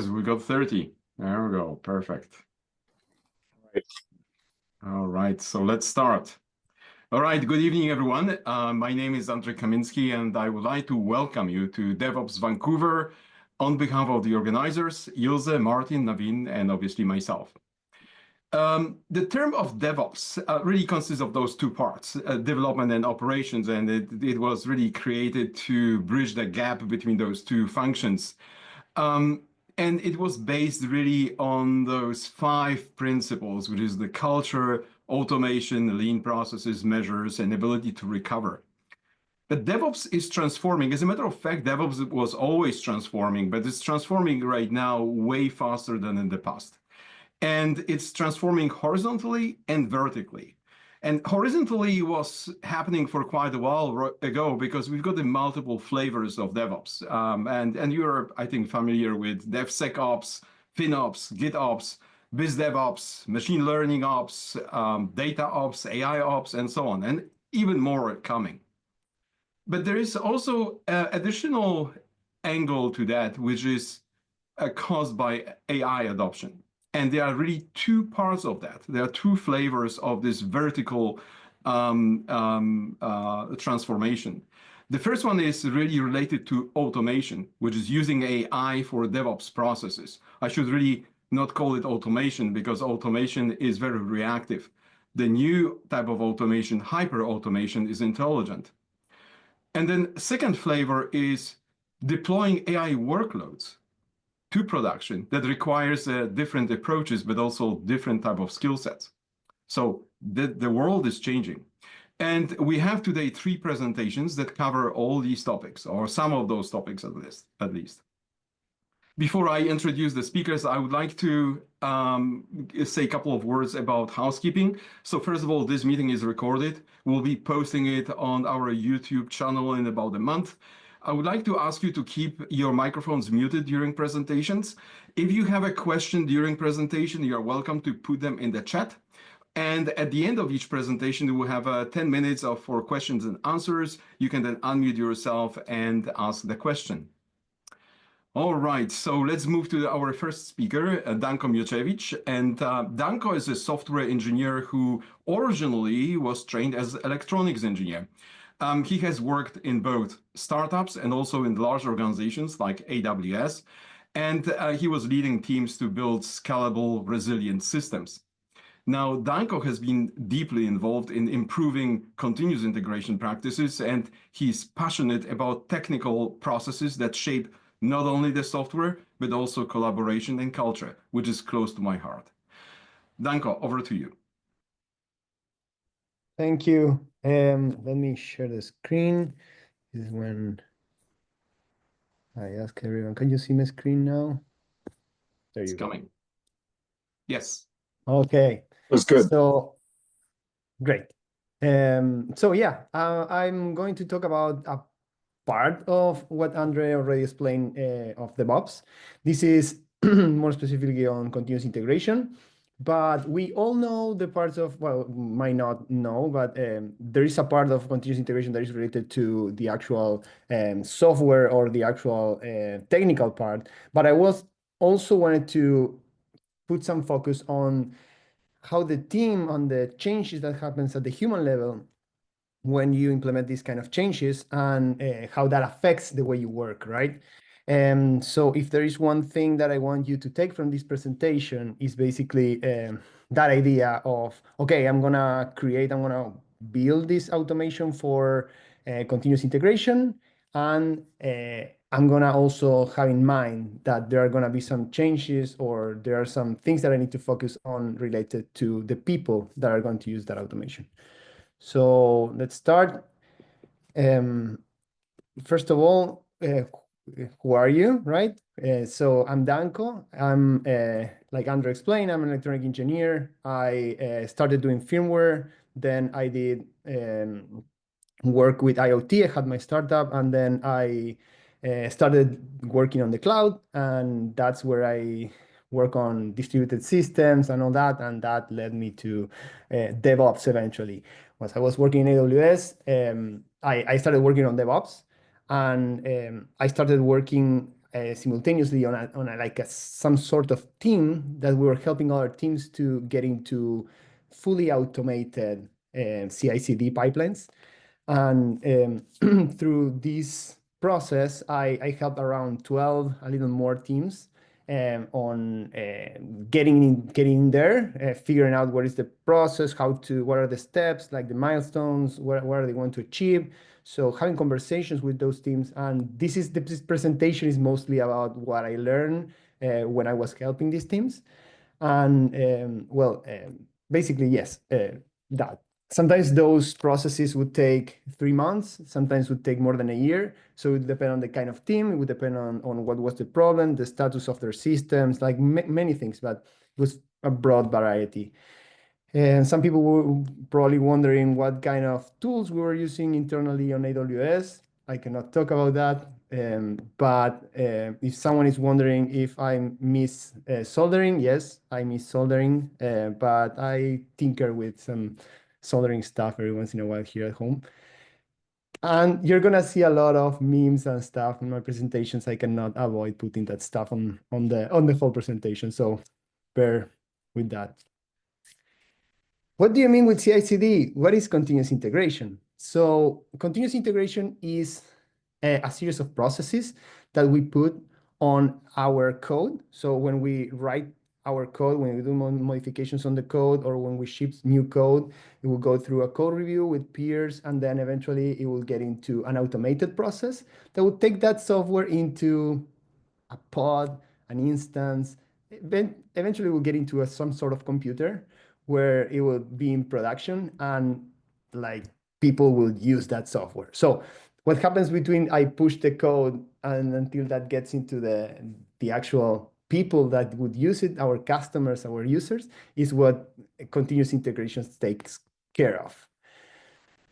We got 30. There we go. Perfect. Right. All right. So let's start. All right. Good evening, everyone. My name is Kaminski, and I would like to welcome you to DevOps Vancouver on behalf of the organizers, Ilse, Martin, Naveen, and obviously myself. The term of DevOps really consists of those two parts, development and operations, and it was really created to bridge the gap between those two functions. And it was based really on those 5 principles, which is the culture, automation, lean processes, measures, and ability to recover. But DevOps is transforming. As a matter of fact, DevOps was always transforming, but it's transforming right now way faster than in the past. And it's transforming horizontally and vertically. And horizontally was happening for quite a while ago because we've got the multiple flavors of DevOps. And you're, I think, familiar with DevSecOps, FinOps, GitOps, BizDevOps, machine learning ops, data ops, AI ops, and so on, and even more coming. But there is also an additional angle to that, which is caused by AI adoption. And there are really 2 parts of that. There are 2 flavors of this vertical transformation. The first one is really related to automation, which is using AI for DevOps processes. I should really not call it automation because automation is very reactive. The new type of automation, hyper automation, is intelligent. And then second flavor is deploying AI workloads to production that requires different approaches, but also different type of skill sets. So the world is changing. And we have today 3 presentations that cover all these topics, or some of those topics at least. Before I introduce the speakers, I would like to say a couple of words about housekeeping. So first of all, this meeting is recorded. We'll be posting it on our YouTube channel in about a month. I would like to ask you to keep your microphones muted during presentations. If you have a question during presentation, you're welcome to put them in the chat. And at the end of each presentation, we will have 10 minutes for questions and answers. You can then unmute yourself and ask the question. All right, so let's move to our first speaker, Danko Miocevic. And Danko is a software engineer who originally was trained as an electronics engineer. He has worked in both startups and also in large organizations like AWS, and he was leading teams to build scalable, resilient systems. Now, Danko has been deeply involved in improving continuous integration practices, and he's passionate about technical processes that shape not only the software, but also collaboration and culture, which is close to my heart. Danko, over to you. Thank you. Let me share the screen. This is when I ask everyone, can you see my screen now? There you go. It's coming. Yes. Okay. That's good. So, great. So yeah, I'm going to talk about a part of what Andre already explained of DevOps. This is more specifically on continuous integration. But we all know the parts of, well, might not know, but there is a part of continuous integration that is related to the actual software or the actual technical part. But I was also wanted to put some focus on how the team, on the changes that happens at the human level when you implement these kind of changes and how that affects the way you work, right? So if there is one thing that I want you to take from this presentation is basically that idea of, okay, I'm gonna build this automation for continuous integration, and I'm gonna also have in mind that there are gonna be some changes or there are some things that I need to focus on related to the people that are going to use that automation. So let's start. First of all, who are you, right? So I'm Danko. I'm, like Andre explained, I'm an electronic engineer. I started doing firmware. Then I did work with IoT. I had my startup, and then I started working on the cloud, and that's where I work on distributed systems and all that, and that led me to DevOps eventually. Once I was working in AWS, I started working on DevOps, and I started working simultaneously on some sort of team that we were helping other teams to get into fully automated CI/CD pipelines. And through this process, I helped around 12, a little more teams on getting in there, figuring out what is the process, what are the steps, like the milestones, what are they going to achieve. So having conversations with those teams, and this presentation is mostly about what I learned when I was helping these teams. And basically, yes, that. Sometimes those processes would take 3 months, sometimes would take more than a year. So it would depend on the kind of team, it would depend on what was the problem, the status of their systems, like many things, but it was a broad variety. And some people were probably wondering what kind of tools we were using internally on AWS. I cannot talk about that. But if someone is wondering if I miss soldering, yes, I miss soldering, but I tinker with some soldering stuff every once in a while here at home. And you're gonna see a lot of memes and stuff in my presentations. I cannot avoid putting that stuff on the whole presentation, so bear with that. What do you mean with CI/CD? What is continuous integration? So continuous integration is a series of processes that we put on our code. So when we write our code, when we do modifications on the code, or when we ship new code, it will go through a code review with peers, and then eventually it will get into an automated process that will take that software into a pod, an instance. Eventually we'll get into some sort of computer where it will be in production, and like people will use that software. So what happens between I push the code and until that gets into the actual people that would use it, our customers, our users, is what continuous integration takes care of.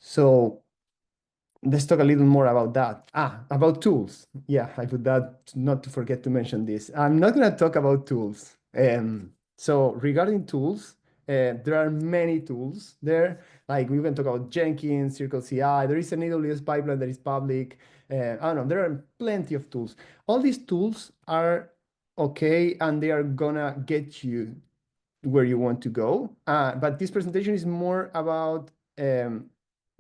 So let's talk a little more about that. About tools. Yeah, I put that not to forget to mention this. I'm not going to talk about tools. So regarding tools, there are many tools there. Like we can talk about Jenkins, Circle CI. There is an AWS pipeline that is public. I don't know, there are plenty of tools. All these tools are okay, and they are gonna get you where you want to go. But this presentation is more about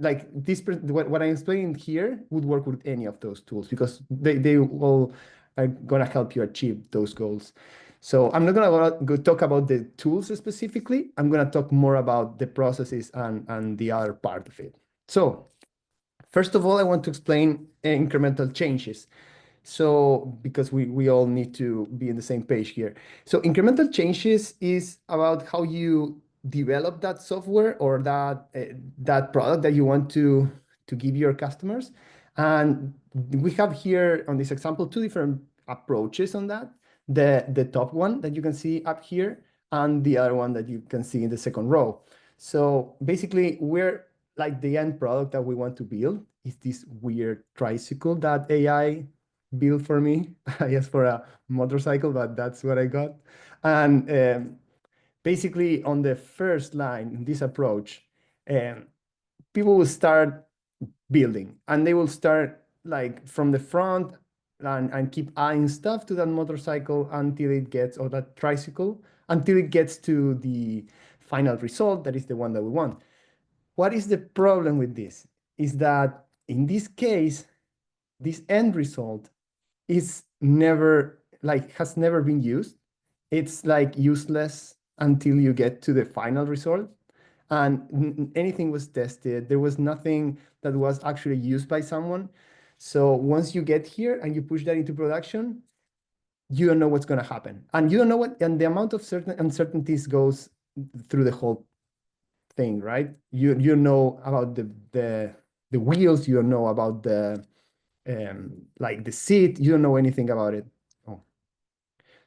like this. What I'm explaining here would work with any of those tools because they all are gonna help you achieve those goals. So I'm not gonna go talk about the tools specifically. I'm gonna talk more about the processes and the other part of it. So first of all, I want to explain incremental changes. So because we all need to be in the same page here. So incremental changes is about how you develop that software or that product that you want to give your customers. And we have here on this example 2 different approaches on that. The top one that you can see up here and the other one that you can see in the second row. So basically we're like the end product that we want to build is this weird tricycle that AI built for me. I asked for a motorcycle, but that's what I got. And basically on the first line, in this approach, people will start building and they will start like from the front and keep adding stuff to that motorcycle until it gets, or that tricycle, until it gets to the final result that is the one that we want. What is the problem with this? Is that in this case, this end result is never, like, has never been used. It's like useless until you get to the final result. And anything was tested. There was nothing that was actually used by someone. So once you get here and you push that into production, you don't know what's going to happen. And you don't know what, and the amount of certain uncertainties goes through the whole thing, right? You know about the wheels, you don't know about the like the seat, you don't know anything about it. Oh.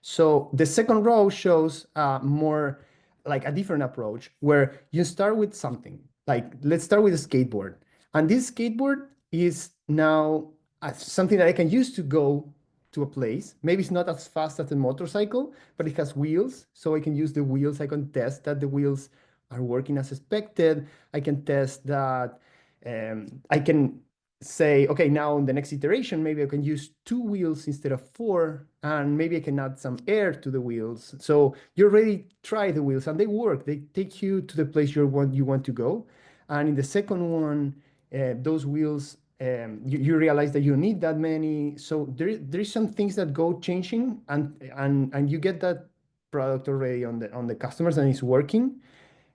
So the second row shows more like a different approach where you start with something. Like let's start with a skateboard. And this skateboard is now something that I can use to go to a place. Maybe it's not as fast as a motorcycle, but it has wheels. So I can use the wheels. I can test that the wheels are working as expected. I can test that I can say, okay, now in the next iteration, maybe I can use 2 wheels instead of 4, and maybe I can add some air to the wheels. So you already try the wheels and they work. They take you to the place you want to go. And in the second one, those wheels, you realize that you need that many. So there's some things that go changing, and you get that product already on the customers and it's working.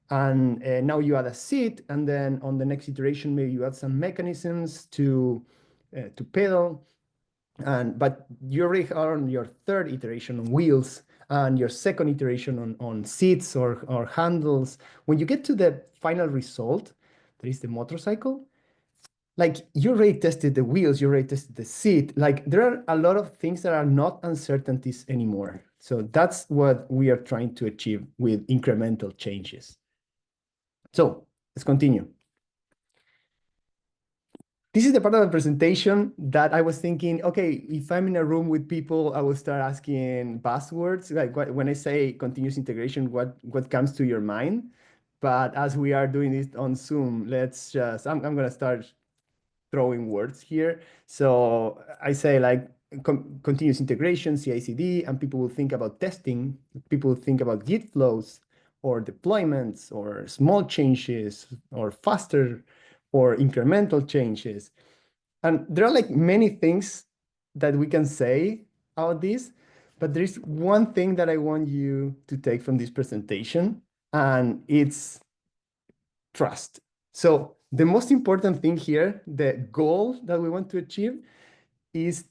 And now you add a seat, and then on the next iteration, maybe you add some mechanisms to pedal. But you already are on your third iteration on wheels and your second iteration on seats or handles. When you get to the final result, that is the motorcycle, like you already tested the wheels, you already tested the seat. Like there are a lot of things that are not uncertainties anymore. So that's what we are trying to achieve with incremental changes. So let's continue. This is the part of the presentation that I was thinking, okay, if I'm in a room with people, I will start asking buzzwords. Like when I say continuous integration, what comes to your mind? But as we are doing this on Zoom, I'm going to start throwing words here. So I say like continuous integration, CI/CD, and people will think about testing. People will think about Git flows or deployments or small changes or faster or incremental changes. And there are like many things that we can say about this, but there's one thing that I want you to take from this presentation, and it's trust. So the most important thing here, the goal that we want to achieve, is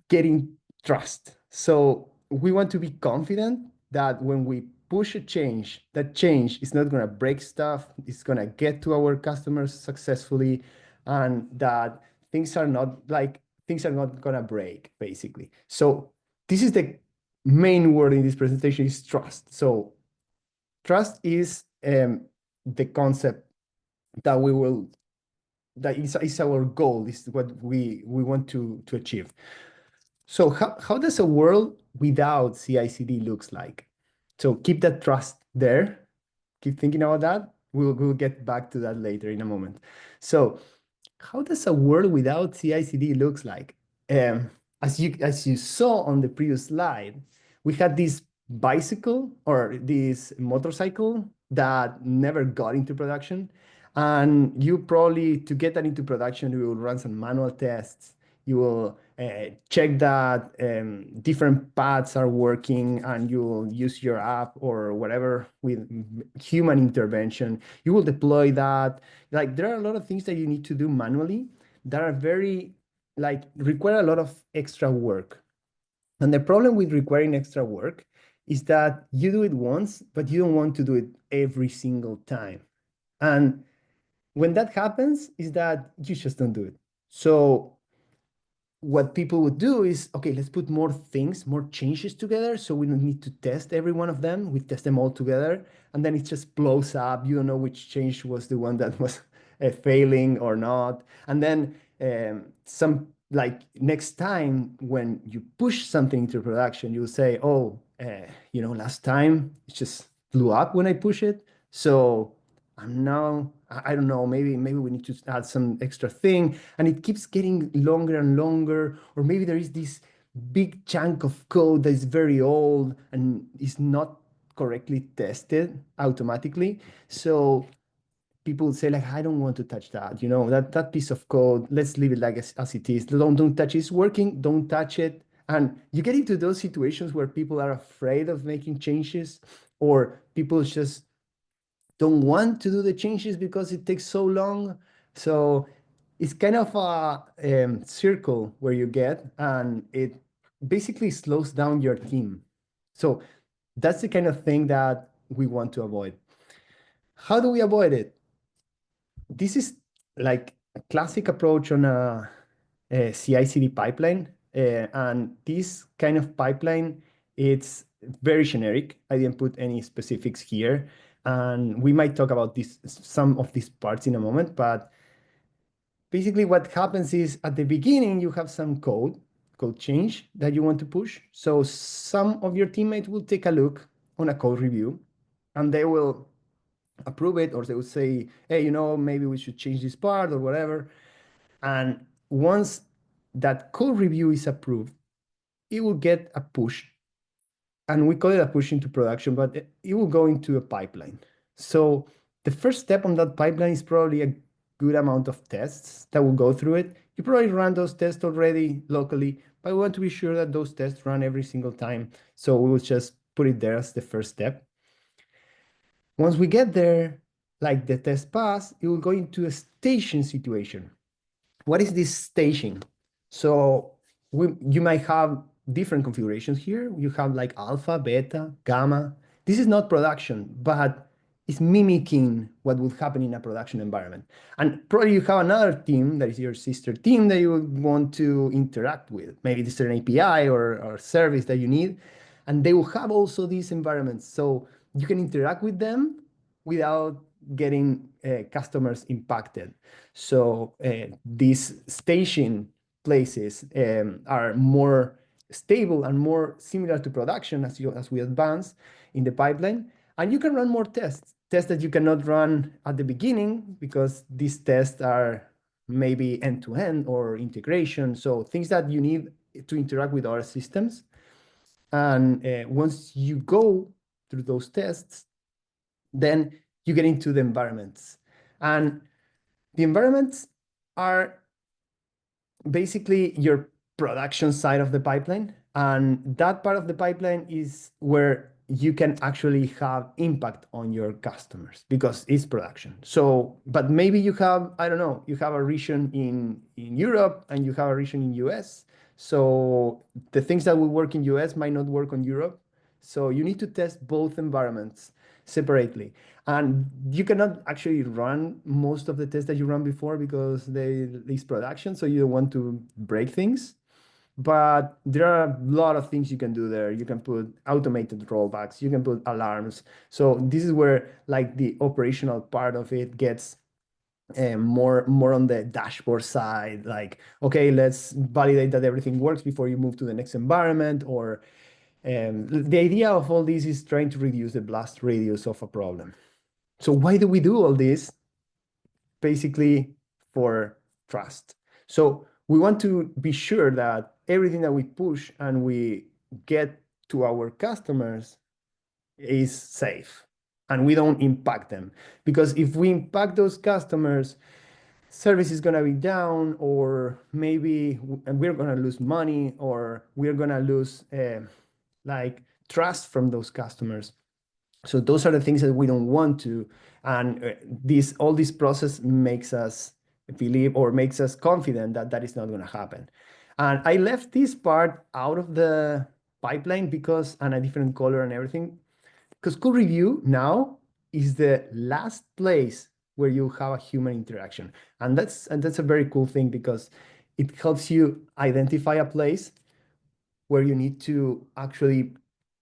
getting trust. So we want to be confident that when we push a change, that change is not going to break stuff, it's going to get to our customers successfully, and that things are not going to break, basically. So this is the main word in this presentation, is trust. So trust is the concept that is our goal, is what we want to achieve. So how does a world without CI/CD looks like? So keep that trust there. Keep thinking about that. We'll get back to that later in a moment. So how does a world without CI/CD looks like? As you saw on the previous slide, we had this bicycle or this motorcycle that never got into production. And you probably, to get that into production, you will run some manual tests. You will check that different paths are working, and you will use your app or whatever with human intervention. You will deploy that. Like there are a lot of things that you need to do manually that are very, like, require a lot of extra work. And the problem with requiring extra work is that you do it once, but you don't want to do it every single time. And when that happens, is that you just don't do it. So what people would do is, okay, let's put more things, more changes together, so we don't need to test every one of them. We test them all together, and then it just blows up. You don't know which change was the one that was failing or not. And then some, like, next time when you push something into production, you'll say, oh, last time it just blew up when I push it. So now, I don't know, maybe we need to add some extra thing, and it keeps getting longer and longer. Or maybe there is this big chunk of code that is very old and is not correctly tested automatically. So people say, like, I don't want to touch that, that piece of code, let's leave it like as it is. Don't touch it. It's working, don't touch it. And you get into those situations where people are afraid of making changes, or people just don't want to do the changes because it takes so long. So it's kind of a circle where you get, and it basically slows down your team. So that's the kind of thing that we want to avoid. How do we avoid it? This is like a classic approach on a CI/CD pipeline. And this kind of pipeline, it's very generic. I didn't put any specifics here. And we might talk about some of these parts in a moment, but basically what happens is at the beginning, you have some code change that you want to push. So some of your teammates will take a look on a code review, and they will approve it, or they will say, hey, maybe we should change this part or whatever. And once that code review is approved, it will get a push. And we call it a push into production, but it will go into a pipeline. So the first step on that pipeline is probably a good amount of tests that will go through it. You probably run those tests already locally, but we want to be sure that those tests run every single time. So we will just put it there as the first step. Once we get there, like the test pass, it will go into a staging situation. What is this staging? So you might have different configurations here. You have like alpha, beta, gamma. This is not production, but it's mimicking what would happen in a production environment. And probably you have another team that is your sister team that you would want to interact with. Maybe this is an API or service that you need. And they will have also these environments. So you can interact with them without getting customers impacted. So these staging places are more stable and more similar to production as we advance in the pipeline. And you can run more tests that you cannot run at the beginning because these tests are maybe end-to-end or integration. So things that you need to interact with other systems. And once you go through those tests, then you get into the environments. And the environments are basically your production side of the pipeline. And that part of the pipeline is where you can actually have impact on your customers because it's production. So, but maybe you have, I don't know, you have a region in Europe and you have a region in US. So the things that will work in US might not work on Europe. So you need to test both environments separately. And you cannot actually run most of the tests that you ran before because it's production, so you don't want to break things. But there are a lot of things you can do there. You can put automated rollbacks, you can put alarms. So this is where like the operational part of it gets more on the dashboard side. Like, okay, let's validate that everything works before you move to the next environment. Or the idea of all this is trying to reduce the blast radius of a problem. So why do we do all this? Basically for trust. So we want to be sure that everything that we push and we get to our customers is safe and we don't impact them. Because if we impact those customers, service is going to be down, or maybe we're going to lose money, or we're going to lose like trust from those customers. So those are the things that we don't want to. And all this process makes us believe or makes us confident that that is not going to happen. And I left this part out of the pipeline because, and a different color and everything, because code review now is the last place where you have a human interaction. And that's a very cool thing because it helps you identify a place where you need to actually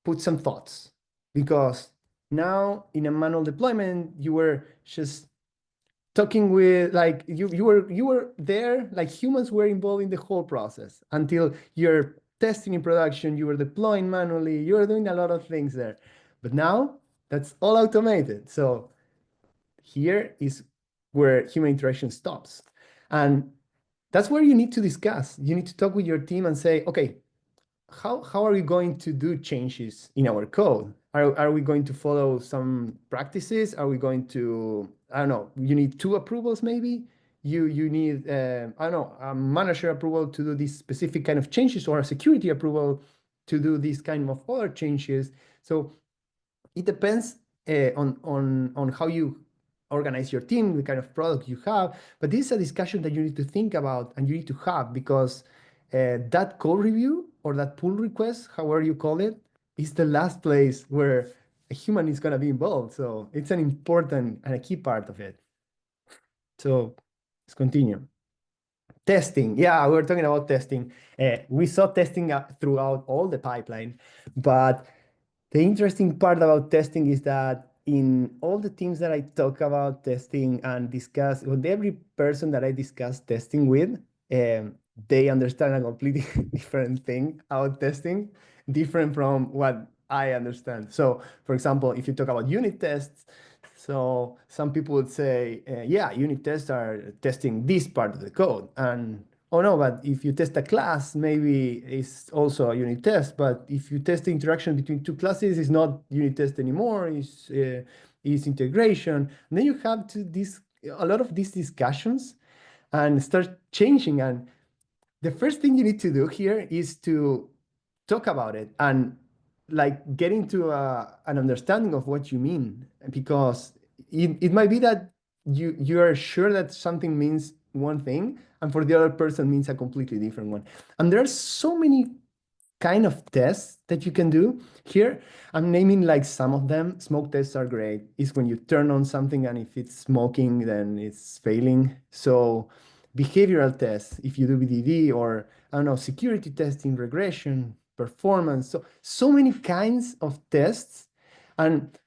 put some thoughts. Because now in a manual deployment, you were just talking with, like, you were there, like humans were involved in the whole process until you're testing in production, you were deploying manually, you were doing a lot of things there. But now that's all automated. So here is where human interaction stops. And that's where you need to discuss. You need to talk with your team and say, okay, how are we going to do changes in our code? Are we going to follow some practices? Are we going to, I don't know, you need 2 approvals maybe? You need, I don't know, a manager approval to do this specific kind of changes, or a security approval to do this kind of other changes. So it depends on how you organize your team, the kind of product you have. But this is a discussion that you need to think about and you need to have, because that code review or that pull request, however you call it, is the last place where a human is going to be involved. So it's an important and a key part of it. So let's continue. Testing. Yeah, we were talking about testing. We saw testing throughout all the pipeline, but the interesting part about testing is that in all the teams that I talk about testing and discuss, with every person that I discuss testing with, they understand a completely different thing about testing, different from what I understand. So, for example, if you talk about unit tests, So some people would say, yeah, unit tests are testing this part of the code. And oh no, but if you test a class, maybe it's also a unit test. But if you test the interaction between two classes, it's not unit test anymore, it's integration. And then you have a lot of these discussions and start changing. And the first thing you need to do here is to talk about it and like get into an understanding of what you mean, because it might be that you are sure that something means one thing and for the other person means a completely different one. And there are so many kind of tests that you can do here. I'm naming like some of them. Smoke tests are great. It's when you turn on something and if it's smoking, then it's failing. So behavioral tests, if you do BDD, or I don't know, security testing, regression, performance. So many kinds of tests. And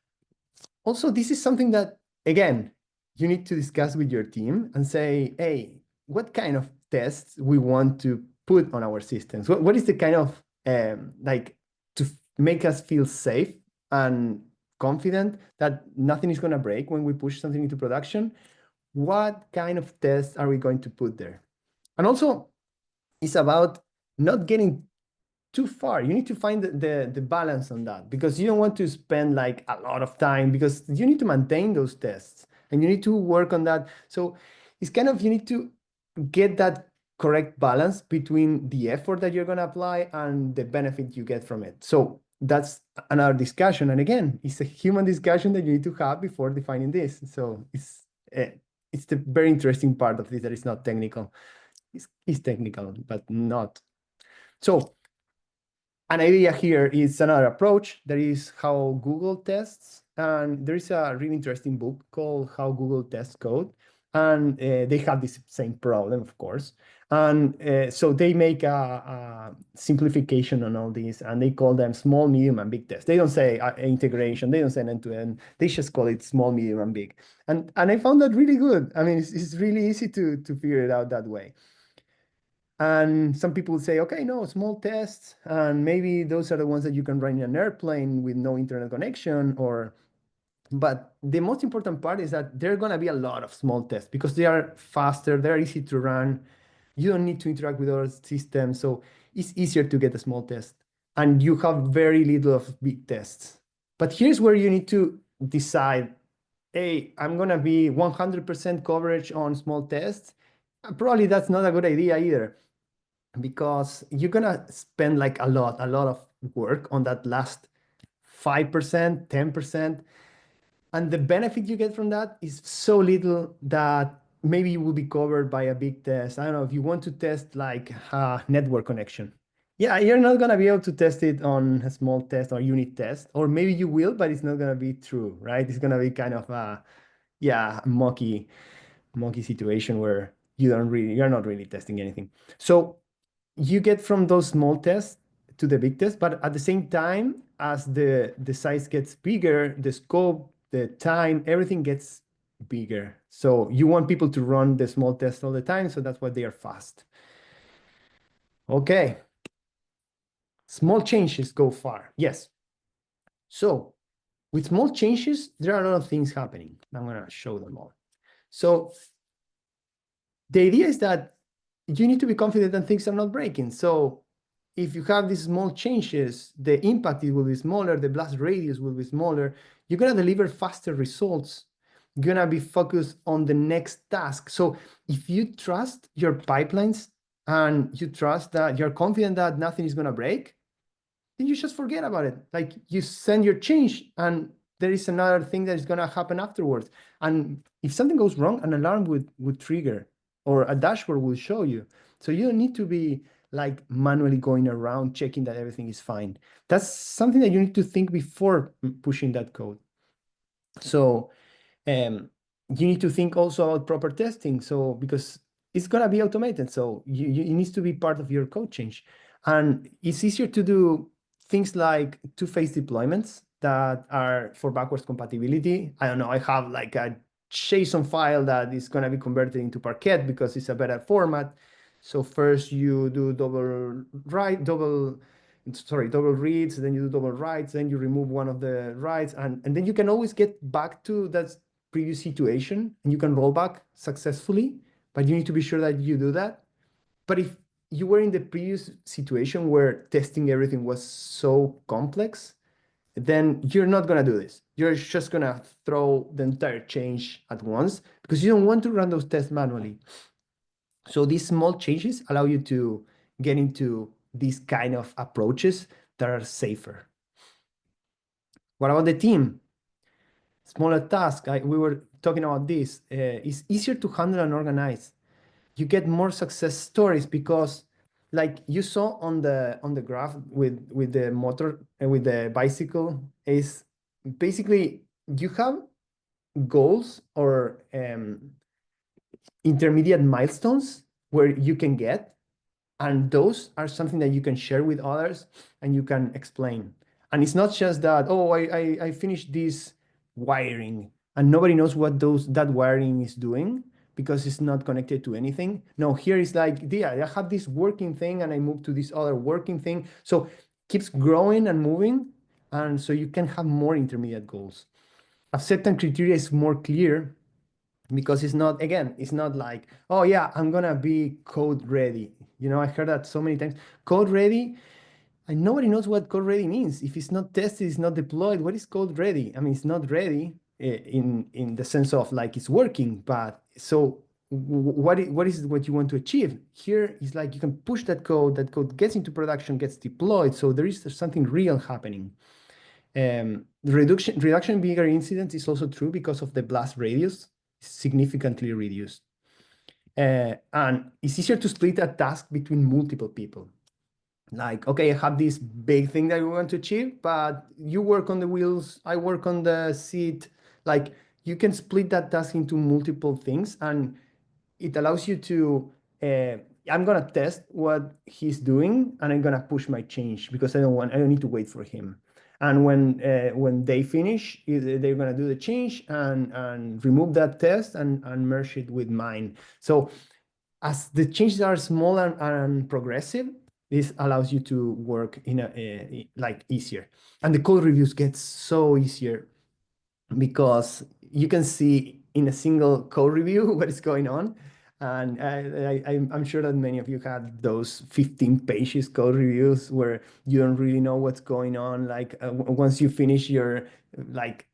also this is something that, again, you need to discuss with your team and say, hey, what kind of tests we want to put on our systems? What is the kind of like to make us feel safe and confident that nothing is going to break when we push something into production? What kind of tests are we going to put there? And also, it's about not getting too far. You need to find the balance on that, because you don't want to spend like a lot of time, because you need to maintain those tests and you need to work on that. So it's kind of, you need to get that correct balance between the effort that you're going to apply and the benefit you get from it. So that's another discussion. And again, it's a human discussion that you need to have before defining this. So it's the very interesting part of this that is not technical. It's technical, but not. So an idea here is another approach. That is how Google tests. And there is a really interesting book called How Google Tests Code. And they have this same problem, of course. And so they make a simplification on all these, and they call them small, medium, and big tests. They don't say integration. They don't say end-to-end. They just call it small, medium, and big. And I found that really good. I mean, it's really easy to figure it out that way. And some people would say, okay, no, small tests, and maybe those are the ones that you can run in an airplane with no internet connection, but the most important part is that there are going to be a lot of small tests because they are faster, they're easy to run. You don't need to interact with other systems, so it's easier to get a small test. And you have very little of big tests. But here's where you need to decide, hey, I'm going to be 100% coverage on small tests. Probably that's not a good idea either, because you're going to spend like a lot of work on that last 5%, 10%. And the benefit you get from that is so little that maybe you will be covered by a big test. I don't know, if you want to test like a network connection. Yeah, you're not going to be able to test it on a small test or unit test, or maybe you will, but it's not going to be true, right? It's going to be kind of a, yeah, monkey situation where you're not really testing anything. So you get from those small tests to the big test, but at the same time, as the size gets bigger, the scope, the time, everything gets bigger. So you want people to run the small tests all the time, so that's why they are fast. Okay. Small changes go far. Yes. So with small changes, there are a lot of things happening. I'm going to show them all. So the idea is that you need to be confident that things are not breaking. So if you have these small changes, the impact it will be smaller, the blast radius will be smaller. You're going to deliver faster results. You're going to be focused on the next task. So if you trust your pipelines and you trust that you're confident that nothing is going to break, then you just forget about it. Like, you send your change and there is another thing that is going to happen afterwards. And if something goes wrong, an alarm would trigger, or a dashboard will show you. So you don't need to be like manually going around checking that everything is fine. That's something that you need to think before pushing that code. So you need to think also about proper testing. So because it's going to be automated, so it needs to be part of your code change. And it's easier to do things like two-phase deployments that are for backwards compatibility. I don't know, I have like a JSON file that is going to be converted into Parquet because it's a better format. So first you do double reads, then you do double writes, then you remove one of the writes, and then you can always get back to that previous situation and you can roll back successfully, but you need to be sure that you do that. But if you were in the previous situation where testing everything was so complex, then you're not going to do this. You're just going to throw the entire change at once because you don't want to run those tests manually. So these small changes allow you to get into these kind of approaches that are safer. What about the team? Smaller task. We were talking about this. It's easier to handle and organize. You get more success stories because, like you saw on the graph with the motor and with the bicycle, is basically you have goals or intermediate milestones where you can get, and those are something that you can share with others and you can explain. And it's not just that, oh, I finished this wiring and nobody knows what that wiring is doing because it's not connected to anything. No, here is like, yeah, I have this working thing and I move to this other working thing. So keeps growing and moving. And so you can have more intermediate goals. Acceptance criteria is more clear because it's not, again, it's not like, oh yeah, I'm gonna be code ready. You know, I heard that so many times. Code ready, and nobody knows what code ready means. If it's not tested, it's not deployed. What is code ready? I mean, it's not ready in the sense of like it's working, but so what is what you want to achieve? Here is like you can push that code gets into production, gets deployed. So there's something real happening. Reduction in bigger incidents is also true because of the blast radius significantly reduced. And it's easier to split a task between multiple people. Like, okay, I have this big thing that we want to achieve, but you work on the wheels, I work on the seat. Like, you can split that task into multiple things, and it allows you to, I'm gonna test what he's doing, and I'm gonna push my change because I don't need to wait for him. And when they finish, they're gonna do the change and remove that test and merge it with mine. So as the changes are small and progressive, this allows you to work in like easier. And the code reviews get so easier because you can see in a single code review what is going on. And I'm sure that many of you had those 15 pages code reviews where you don't really know what's going on. Like once you finish your like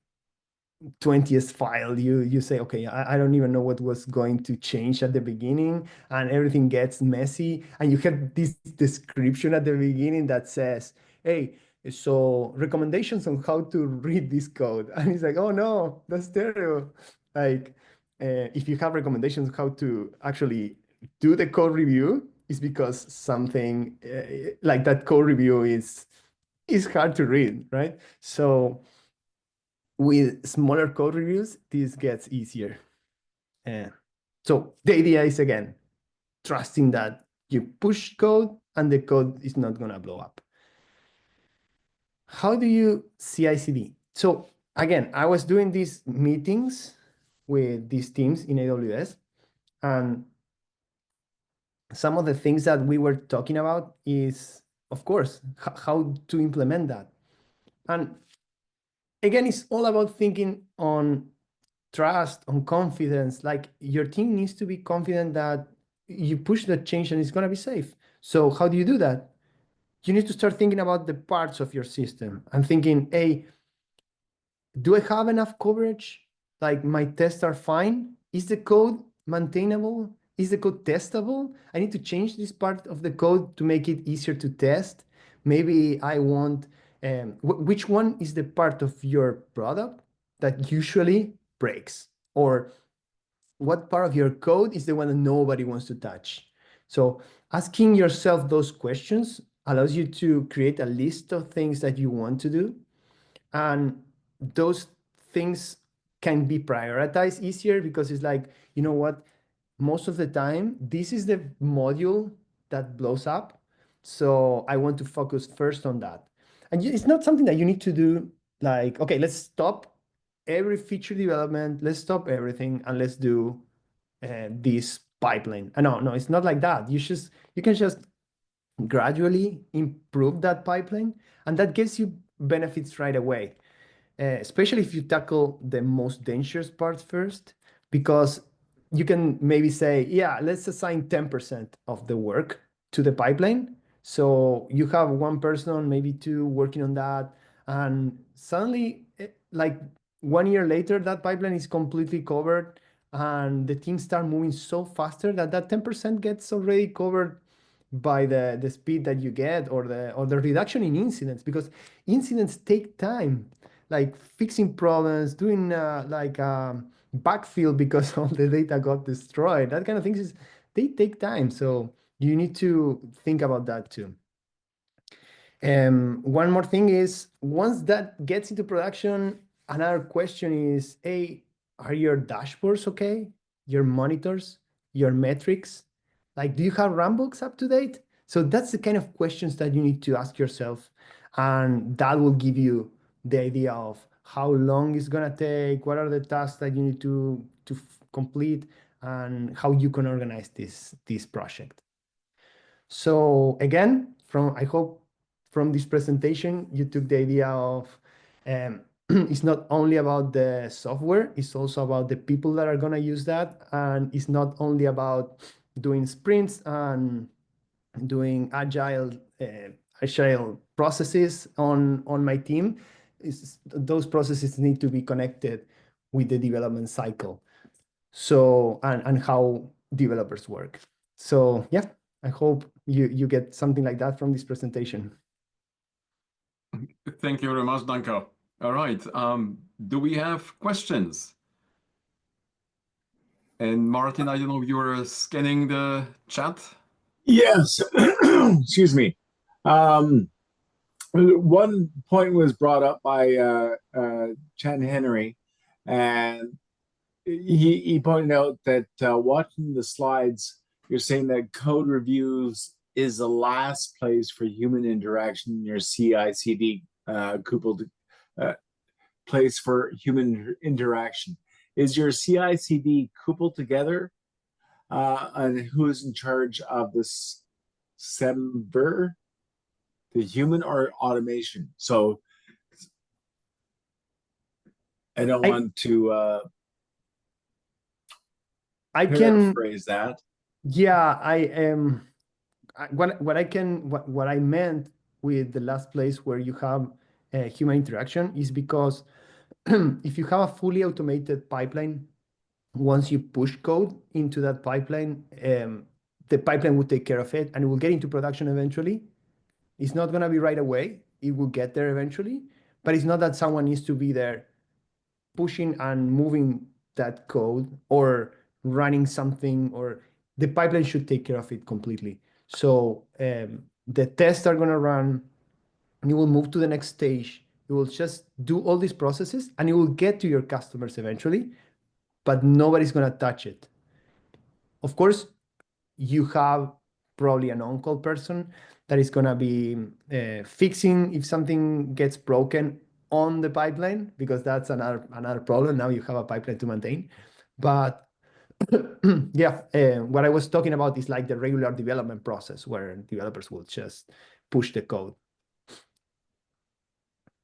20th file, you say, okay, I don't even know what was going to change at the beginning, and everything gets messy. And you have this description at the beginning that says, hey, so recommendations on how to read this code. And it's like, oh no, that's terrible. Like if you have recommendations on how to actually do the code review, it's because something like that code review is hard to read, right? So with smaller code reviews, this gets easier. So the idea is, again, trusting that you push code and the code is not going to blow up. How do you CI/CD? So again, I was doing these meetings with these teams in AWS, and some of the things that we were talking about is, of course, how to implement that. And again, it's all about thinking on trust, on confidence. Like your team needs to be confident that you push the change and it's going to be safe. So how do you do that? You need to start thinking about the parts of your system and thinking, hey, do I have enough coverage? Like my tests are fine. Is the code maintainable? Is the code testable? I need to change this part of the code to make it easier to test. Maybe I want, which one is the part of your product that usually breaks? Or what part of your code is the one that nobody wants to touch? So asking yourself those questions allows you to create a list of things that you want to do. And those things can be prioritized easier because it's like, you know what, most of the time, this is the module that blows up. So I want to focus first on that. And it's not something that you need to do like, okay, let's stop every feature development, let's stop everything, and let's do this pipeline. No, it's not like that. You can just gradually improve that pipeline, and that gives you benefits right away. especially if you tackle the most dangerous parts first, because you can maybe say, yeah, let's assign 10% of the work to the pipeline. So you have one person, maybe two, working on that. And suddenly, like 1 year later, that pipeline is completely covered and the things start moving so faster that that 10% gets already covered by the speed that you get or the reduction in incidents, because incidents take time, like fixing problems, doing backfill because all the data got destroyed. That kind of things they take time. So you need to think about that too. One more thing is, once that gets into production, another question is, hey, are your dashboards okay? Your monitors, your metrics? Like, do you have runbooks up to date? So that's the kind of questions that you need to ask yourself. And that will give you the idea of how long it's gonna take, what are the tasks that you need to complete, and how you can organize this project. So again, I hope from this presentation, you took the idea of it's not only about the software, it's also about the people that are going to use that. And it's not only about doing sprints and doing agile processes on my team. Those processes need to be connected with the development cycle. So, and how developers work. So yeah, I hope you get something like that from this presentation. Thank you very much, Danko. All right. Do we have questions? And Martin, I don't know if you were scanning the chat. Yes. Excuse me. One point was brought up by Chen Henry, and he pointed out that watching the slides, you're saying that code reviews is the last place for human interaction in your CI/CD coupled place for human interaction. Is your CI/CD coupled together? And who's in charge of this SEMVer, the human or automation? So I don't want to I can paraphrase that. Yeah, I am. What I meant with the last place where you have human interaction is because if you have a fully automated pipeline, once you push code into that pipeline, the pipeline will take care of it and it will get into production eventually. It's not going to be right away. It will get there eventually, but it's not that someone needs to be there pushing and moving that code or running something, or the pipeline should take care of it completely. So the tests are going to run, and you will move to the next stage. You will just do all these processes and you will get to your customers eventually, but nobody's going to touch it. Of course, you have probably an on-call person that is going to be fixing if something gets broken on the pipeline, because that's another problem. Now you have a pipeline to maintain. But yeah, what I was talking about is like the regular development process where developers will just push the code.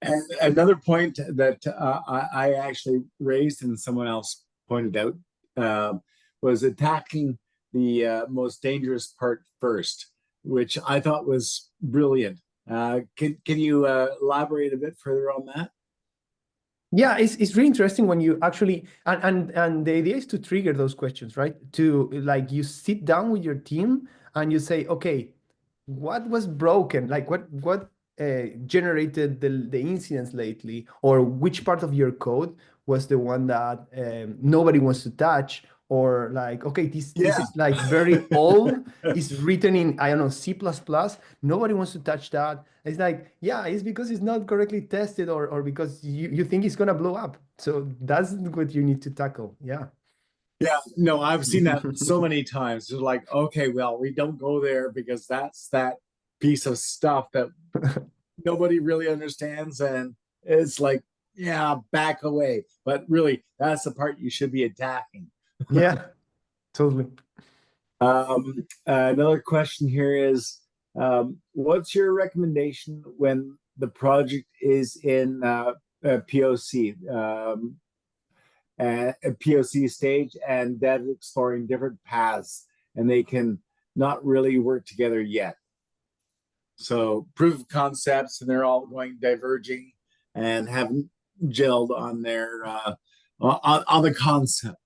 And another point that I actually raised and someone else pointed out was attacking the most dangerous part first, which I thought was brilliant. Can you elaborate a bit further on that? Yeah, it's really interesting when you actually and the idea is to trigger those questions, right? To like you sit down with your team and you say, okay, what was broken? Like what generated the incidents lately, or which part of your code was the one that nobody wants to touch, or like, okay, this is like very old. It's written in, I don't know, C++. Nobody wants to touch that. It's like, yeah, it's because it's not correctly tested, or because you think it's gonna blow up. So that's what you need to tackle. Yeah. Yeah, no, I've seen that so many times. It's like, okay, well, we don't go there because that's that piece of stuff that nobody really understands. And it's like, yeah, back away. But really, that's the part you should be attacking. Yeah, totally. Another question here is, what's your recommendation when the project is in POC, a POC stage, and devs exploring different paths, and they can not really work together yet. So proof of concepts, and they're all going diverging and haven't gelled on their on the concept.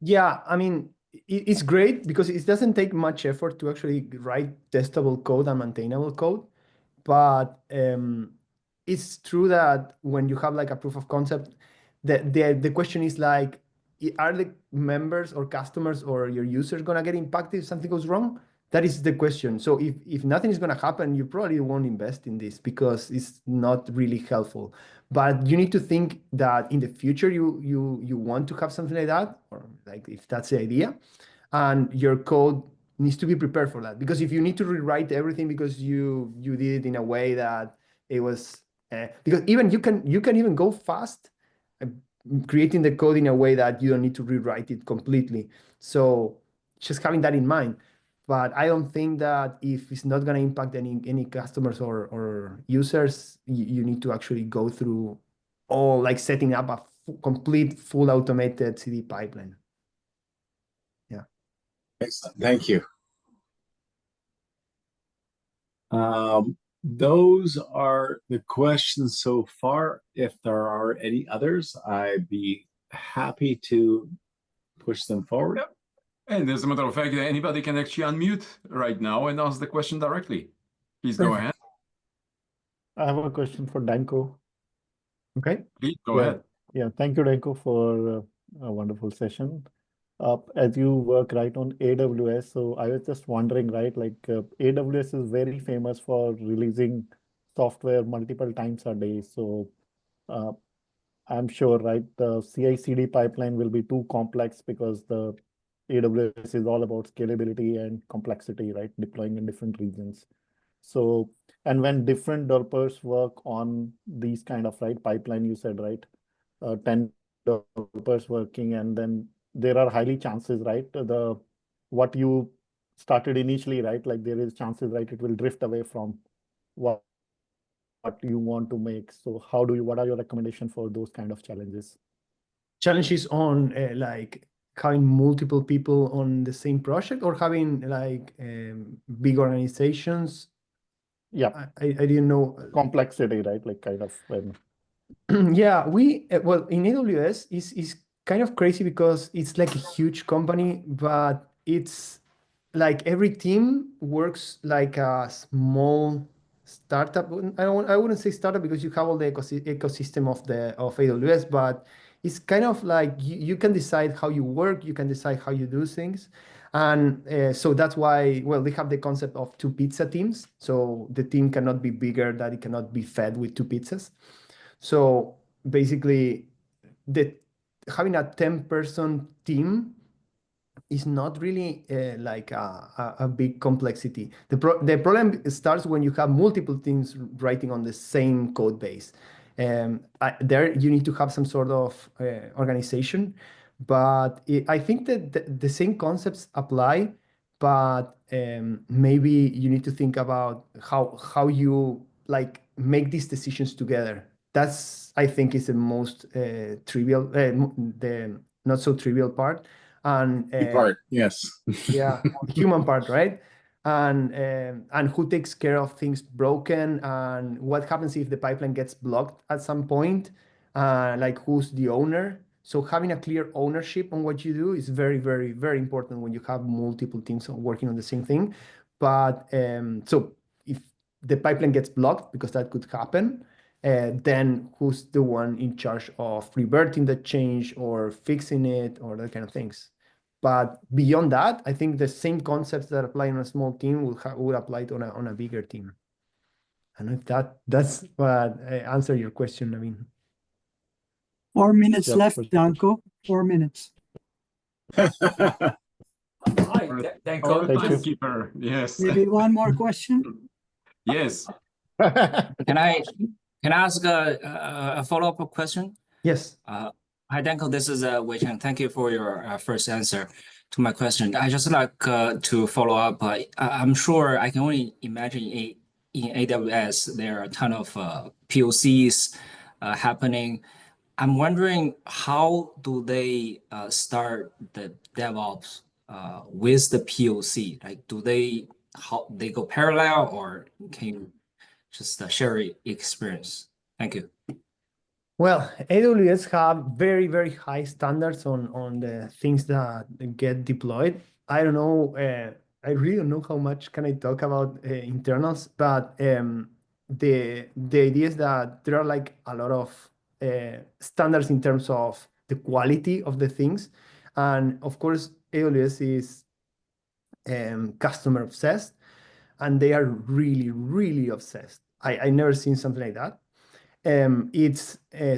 Yeah, I mean, it's great because it doesn't take much effort to actually write testable code and maintainable code. But it's true that when you have like a proof of concept, the question is like, are the members or customers or your users gonna get impacted if something goes wrong? That is the question. So if nothing is gonna happen, you probably won't invest in this because it's not really helpful. But you need to think that in the future you want to have something like that, or like if that's the idea, and your code needs to be prepared for that. Because if you need to rewrite everything because you did it in a way that it was because even you can even go fast creating the code in a way that you don't need to rewrite it completely. So just having that in mind. But I don't think that if it's not going to impact any customers or users, you need to actually go through all like setting up a complete full automated CD pipeline. Yeah. Excellent. Thank you. Those are the questions so far. If there are any others, I'd be happy to push them forward. Yep. And as a matter of fact, anybody can actually unmute right now and ask the question directly. Please go ahead. I have a question for Danko. Okay. Please go ahead. Yeah, thank you, Danko, for a wonderful session. As you work right on AWS, so I was just wondering, right, like AWS is very famous for releasing software multiple times a day. So I'm sure, right, the CI/CD pipeline will be too complex because the AWS is all about scalability and complexity, right, deploying in different regions. So, and when different developers work on these kind of, right, pipeline, you said, right, 10 developers working, and then there are highly chances, right, what you started initially, right, like there is chances, right, it will drift away from what you want to make. So what are your recommendations for those kind of challenges? Challenges on like having multiple people on the same project or having like big organizations? Yeah, I didn't know. complexity, right, like kind of Yeah, we well in AWS is kind of crazy because it's like a huge company, but it's like every team works like a small startup. I wouldn't say startup because you have all the ecosystem of AWS, but it's kind of like you can decide how you work, you can decide how you do things. And so that's why, well, they have the concept of two pizza teams. So the team cannot be bigger, that it cannot be fed with two pizzas. So basically, having a 10-person team is not really like a big complexity. The problem starts when you have multiple teams writing on the same code base. There you need to have some sort of organization, but I think that the same concepts apply, but maybe you need to think about how you like make these decisions together. That's, I think, is the most trivial, the not so trivial part. And Part, yes. yeah, human part, right? And who takes care of things broken, and what happens if the pipeline gets blocked at some point, like who's the owner. So having a clear ownership on what you do is very, very, very important when you have multiple teams working on the same thing. But so if the pipeline gets blocked, because that could happen, then who's the one in charge of reverting the change or fixing it or that kind of things. But beyond that, I think the same concepts that apply on a small team will apply on a bigger team. I don't know if that's what answer your question, I mean. 4 minutes Yeah, left, for- Danko. 4 minutes. Hi, Danko. Our Thank you. timekeeper, yes. Maybe one more question. Yes. Can I ask a follow-up question? Yes. Hi, Danko. This is Wei Chen. Thank you for your first answer to my question. I just like to follow up. I'm sure I can only imagine in AWS there are a ton of POCs happening. I'm wondering, how do they start the DevOps with the POC? Like, how they go parallel, or can you just share your experience? Thank you. Well, AWS have very, very high standards on the things that get deployed. I don't know, I really don't know how much can I talk about internals, but the idea is that there are like a lot of standards in terms of the quality of the things. And of course, AWS is customer obsessed, and they are really, really obsessed. I never seen something like that.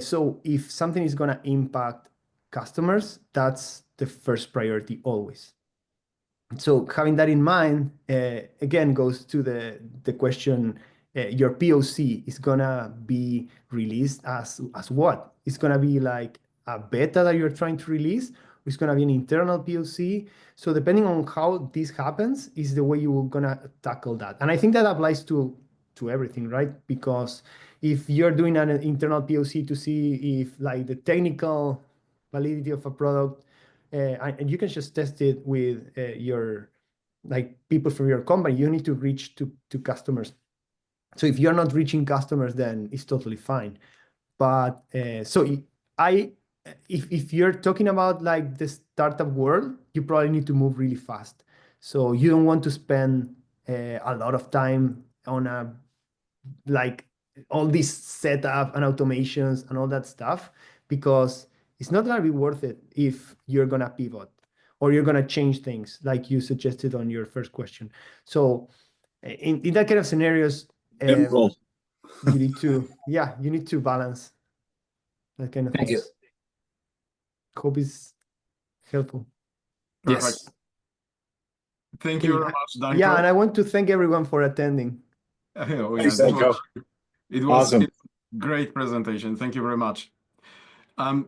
So if something is going to impact customers, that's the first priority always. So having that in mind, again, goes to the question, your POC is going to be released as what? It's going to be like a beta that you're trying to release, or it's going to be an internal POC. So depending on how this happens is the way you're going to tackle that. And I think that applies to everything, right? Because if you're doing an internal POC to see if like the technical validity of a product, and you can just test it with your like people from your company, you need to reach to customers. So if you're not reaching customers, then it's totally fine. But if you're talking about like the startup world, you probably need to move really fast. So you don't want to spend a lot of time on like all this setup and automations and all that stuff, because it's not gonna be worth it if you're gonna pivot or you're gonna change things like you suggested on your first question. So in that kind of scenarios, you need to balance that kind of Thank you. things. Hope is helpful. Yes. Thank you very much, Danko. Yeah, and I want to thank everyone for attending. Oh, yeah, Thanks, Danko. it was Awesome. a great presentation. Thank you very much.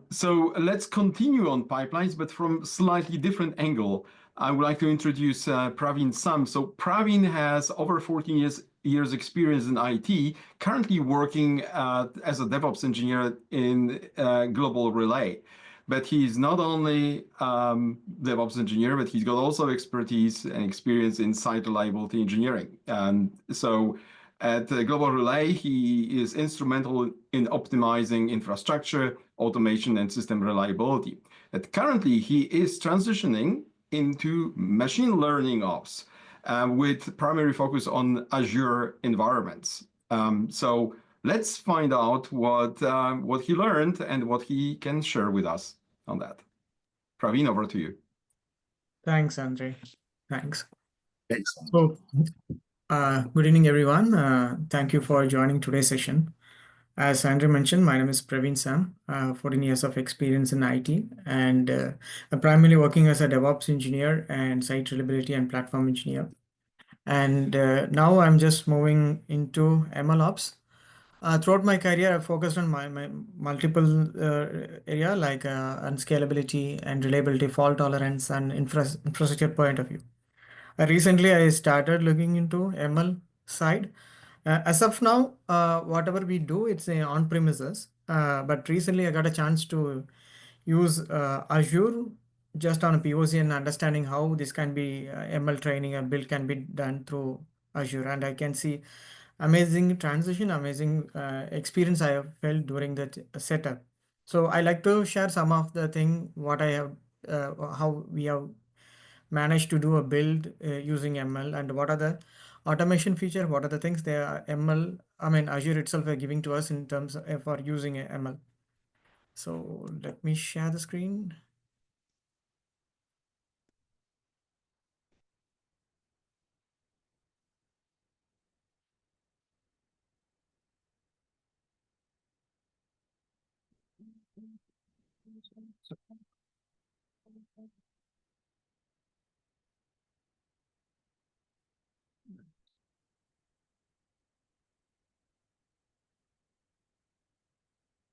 So let's continue on pipelines, but from slightly different angle. I would like to introduce Praveen Sam. So Praveen has over 14 years experience in IT, currently working as a DevOps engineer in Global Relay. But he's not only DevOps engineer, but he's got also expertise and experience in site reliability engineering. So at Global Relay, he is instrumental in optimizing infrastructure, automation, and system reliability. But currently, he is transitioning into machine learning ops with primary focus on Azure environments. So let's find out what he learned and what he can share with us on that. Praveen, over to you. Thanks, Andre. Thanks. Excellent. So, good evening, everyone. Thank you for joining today's session. As Andre mentioned, my name is Praveen Sam, 14 years of experience in IT, and I'm primarily working as a DevOps engineer and site reliability and platform engineer. And now I'm just moving into ML ops. Throughout my career, I've focused on my multiple area like scalability and reliability, fault tolerance, and infrastructure point of view. Recently, I started looking into ML side. As of now, whatever we do, it's on premises. But recently, I got a chance to use Azure just on a POC and understanding how this can be ML training and build can be done through Azure, and I can see amazing transition, amazing experience I have felt during that setup. So I like to share some of the thing what I have, how we have managed to do a build using ML, and what are the automation feature, what are the things they are Azure itself are giving to us in terms of for using ML. So let me share the screen.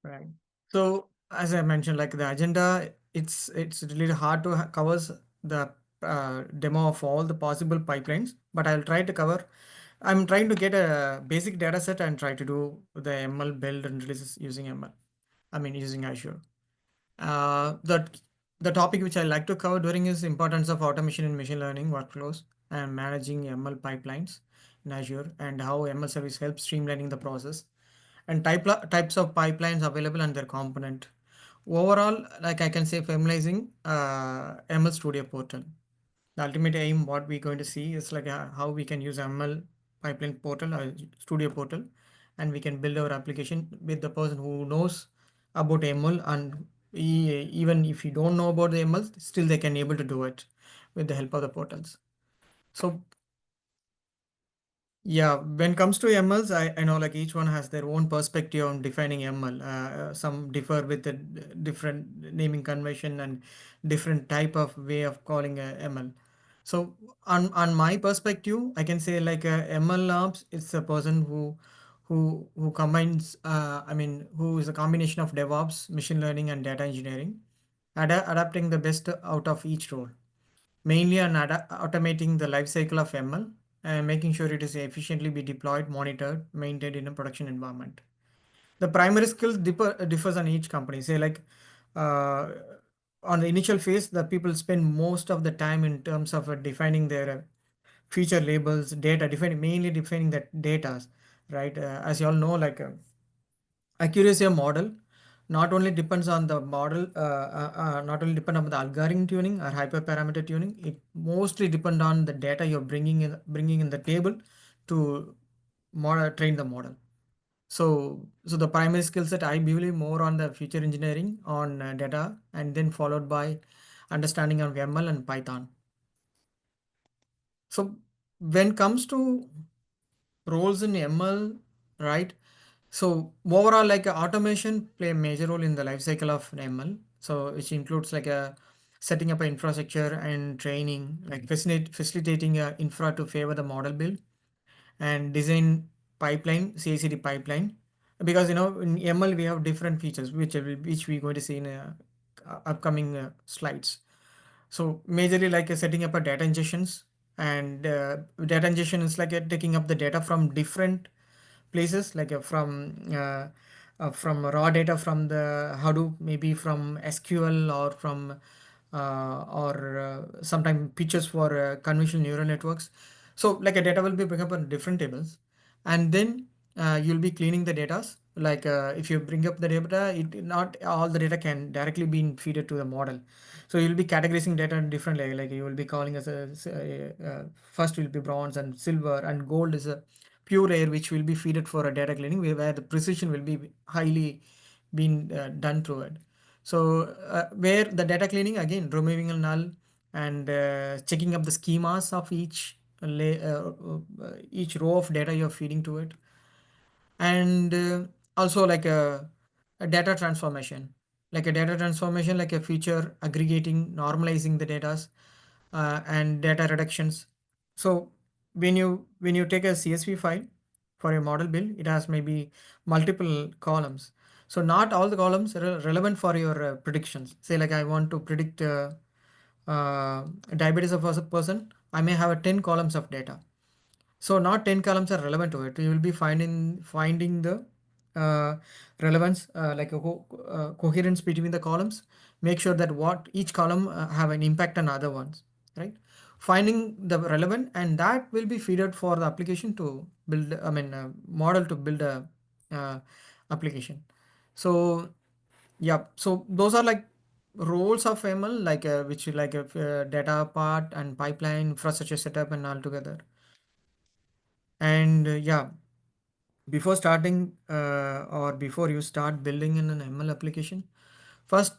Right. So as I mentioned, like the agenda, it's really hard to cover the demo of all the possible pipelines, but I'll try to cover I'm trying to get a basic data set and try to do the ML build and releases using ML. I mean, using Azure. The topic which I like to cover during is importance of automation in machine learning workflows and managing ML pipelines in Azure, and how ML service helps streamlining the process, and types of pipelines available and their component. Overall, like I can say, familiarizing ML Studio portal. The ultimate aim, what we're going to see is like how we can use ML pipeline portal or Studio portal, and we can build our application with the person who knows about ML, and even if you don't know about the ML, still they can able to do it with the help of the portals. So yeah, when it comes to MLs, I know like each one has their own perspective on defining ML. Some differ with the different naming convention and different type of way of calling a ML. So on my perspective, I can say like ML ops is a person who combines I mean who is a combination of DevOps, machine learning, and data engineering, adapting the best out of each role, mainly on automating the life cycle of ML and making sure it is efficiently be deployed, monitored, maintained in a production environment. The primary skills differs on each company. Say like uh, on the initial phase, the people spend most of the time in terms of defining their feature labels, data, mainly defining the data, right? As you all know, like accuracy of model not only depends on the model, not only depend on the algorithm tuning or hyperparameter tuning. It mostly depend on the data you're bringing in the table to train the model. So the primary skill set I believe more on the feature engineering on data, and then followed by understanding of ML and Python. So when comes to roles in ML, right? So overall, like automation play a major role in the life cycle of ML. So which includes like setting up an infrastructure and training, like facilitating infra to favor the model build, and design pipeline, CI/CD pipeline. Because in ML we have different features which we're going to see in upcoming slides. So majorly like setting up a data ingestions, and data ingestion is like taking up the data from different places, like from raw data from the Hadoop, maybe from SQL, or from or sometimes pictures for convolutional neural networks. So like a data will be bring up on different tables, and then you'll be cleaning the data. Like if you bring up the data, not all the data can directly be fed to the model. So you'll be categorizing data in different layer. Like you will be calling as first will be bronze and silver, and gold is a pure air which will be fed for a data cleaning, where the precision will be highly been done through it. So where the data cleaning, again removing a null, and checking up the schemas of each row of data you're feeding to it, and also like a data transformation, like a feature aggregating, normalizing the data, and data reductions. So when you take a CSV file for a model build, it has maybe multiple columns. So not all the columns are relevant for your predictions. Say like I want to predict diabetes of a person, I may have a 10 columns of data. So not 10 columns are relevant to it. You will be finding the relevance, like a coherence between the columns. Make sure that what each column have an impact on other ones, right? Finding the relevant, and that will be feeded for the application to build. I mean, model to build a application. So yeah, so those are like roles of ML, like which like a data part and pipeline, infrastructure setup, and all together. And yeah, before starting or before you start building in an ML application, first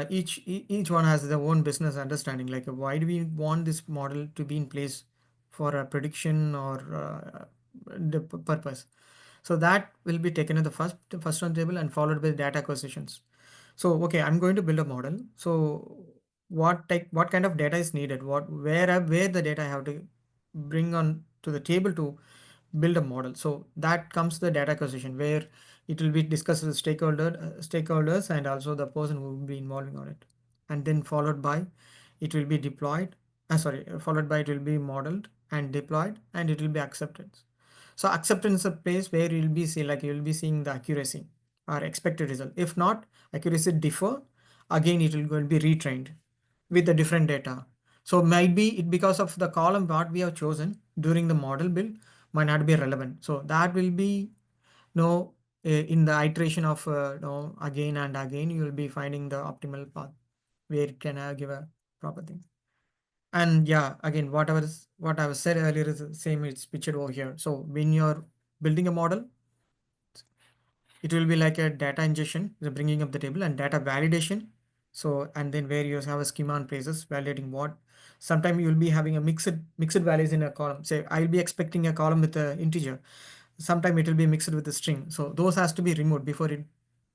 each one has their own business understanding. Like why do we want this model to be in place for a prediction or the purpose? So that will be taken at the first on table, and followed by data acquisitions. So okay, I'm going to build a model. So what kind of data is needed? Where the data I have to bring on to the table to build a model. So that comes the data acquisition, where it will be discussed with stakeholders, and also the person who will be involving on it, and then followed by it will be deployed. Followed by it will be modeled and deployed, and it will be accepted. So acceptance is a place where you'll be seeing the accuracy or expected result. If not, accuracy differ, again it will going to be retrained with the different data. So might be it because of the column what we have chosen during the model build might not be relevant. So that will be in the iteration of again and again, you will be finding the optimal path where it can give a proper thing. And yeah, again, what I was said earlier is the same. It's pictured over here. So when you're building a model, it will be like a data ingestion, the bringing up the table, and data validation. So and then where you have a schema on places validating what. Sometimes you will be having a mixed values in a column. Say I'll be expecting a column with an integer. Sometimes it will be mixed with a string. So those has to be removed before it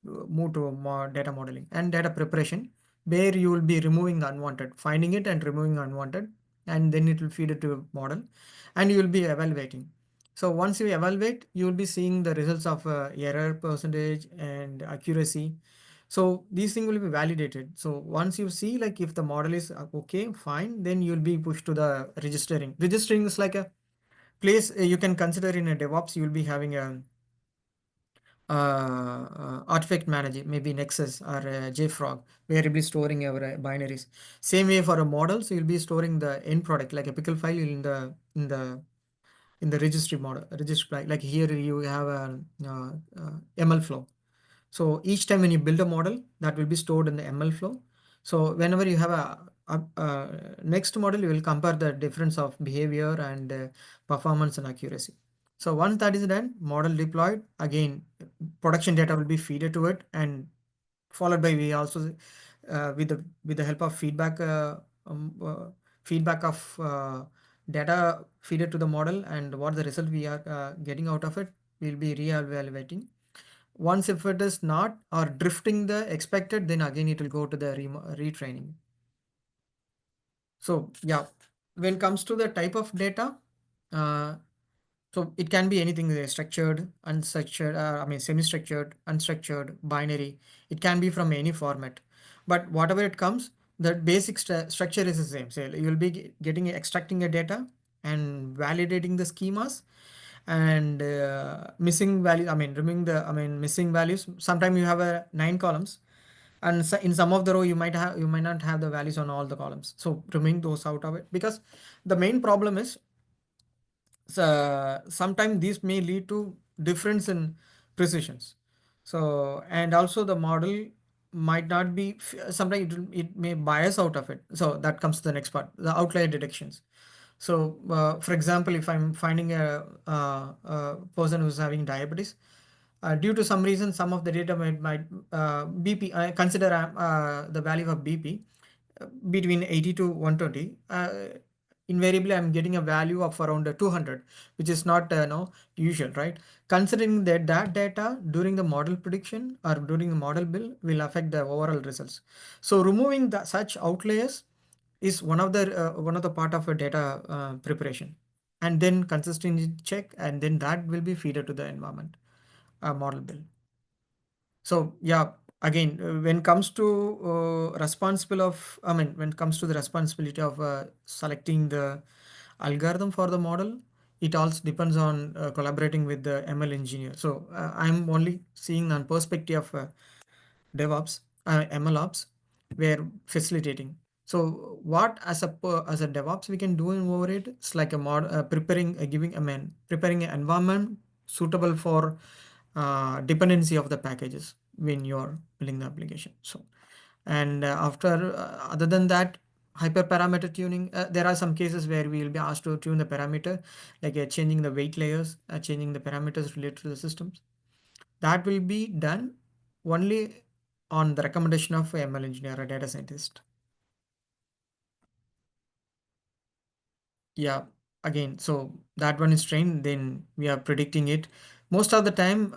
move to data modeling and data preparation, where you will be removing the unwanted, finding it and removing unwanted, and then it will feed it to a model, and you will be evaluating. So once you evaluate, you will be seeing the results of error percentage and accuracy. So these things will be validated. So once you see like if the model is okay, fine, then you'll be pushed to the registering. Registering is like a place you can consider in a DevOps. You will be having a artifact manager, maybe Nexus or JFrog, where you'll be storing your binaries. Same way for a model, so you'll be storing the end product like a pickle file in the registry model, registry like here you have a ML flow. So each time when you build a model, that will be stored in the ML flow. So whenever you have a next model, you will compare the difference of behavior and performance and accuracy. So once that is done, model deployed, again, production data will be fed to it, and followed by we also with the help of feedback of data feed it to the model, and what the result we are getting out of it, we'll be re-evaluating. Once if it is not or drifting the expected, then again it will go to the retraining. So yeah, when it comes to the type of data, so it can be anything, structured, unstructured, semi-structured, unstructured, binary. It can be from any format. But whatever it comes, the basic structure is the same. So you will be extracting a data and validating the schemas, and missing value. Removing the missing values. Sometimes you have 9 columns, and so in some of the row you might not have the values on all the columns. So removing those out of it, because the main problem is sometimes these may lead to difference in precisions. So and also the model might not be, sometimes it may bias out of it. So that comes to the next part, the outlier detections. So for example, if I'm finding a person who's having diabetes, due to some reason, some of the data might BP, I consider the value of BP between 80 to 120. Invariably I'm getting a value of around 200, which is not usual, right? Considering that data during the model prediction or during the model build will affect the overall results. So removing such outliers is one of the part of a data preparation, and then consistency check, and then that will be fed to the environment model build. So yeah, again, when it comes to when it comes to the responsibility of selecting the algorithm for the model, it also depends on collaborating with the ML engineer. So I'm only seeing on perspective of DevOps, ML ops, where facilitating. So what as a DevOps we can do over it? It's like a preparing, preparing an environment suitable for dependency of the packages when you're building the application. So, and after other than that, hyperparameter tuning, there are some cases where we will be asked to tune the parameter, like changing the weight layers, changing the parameters related to the systems. That will be done only on the recommendation of ML engineer or data scientist. Yeah, again, so that one is trained, then we are predicting it. Most of the time,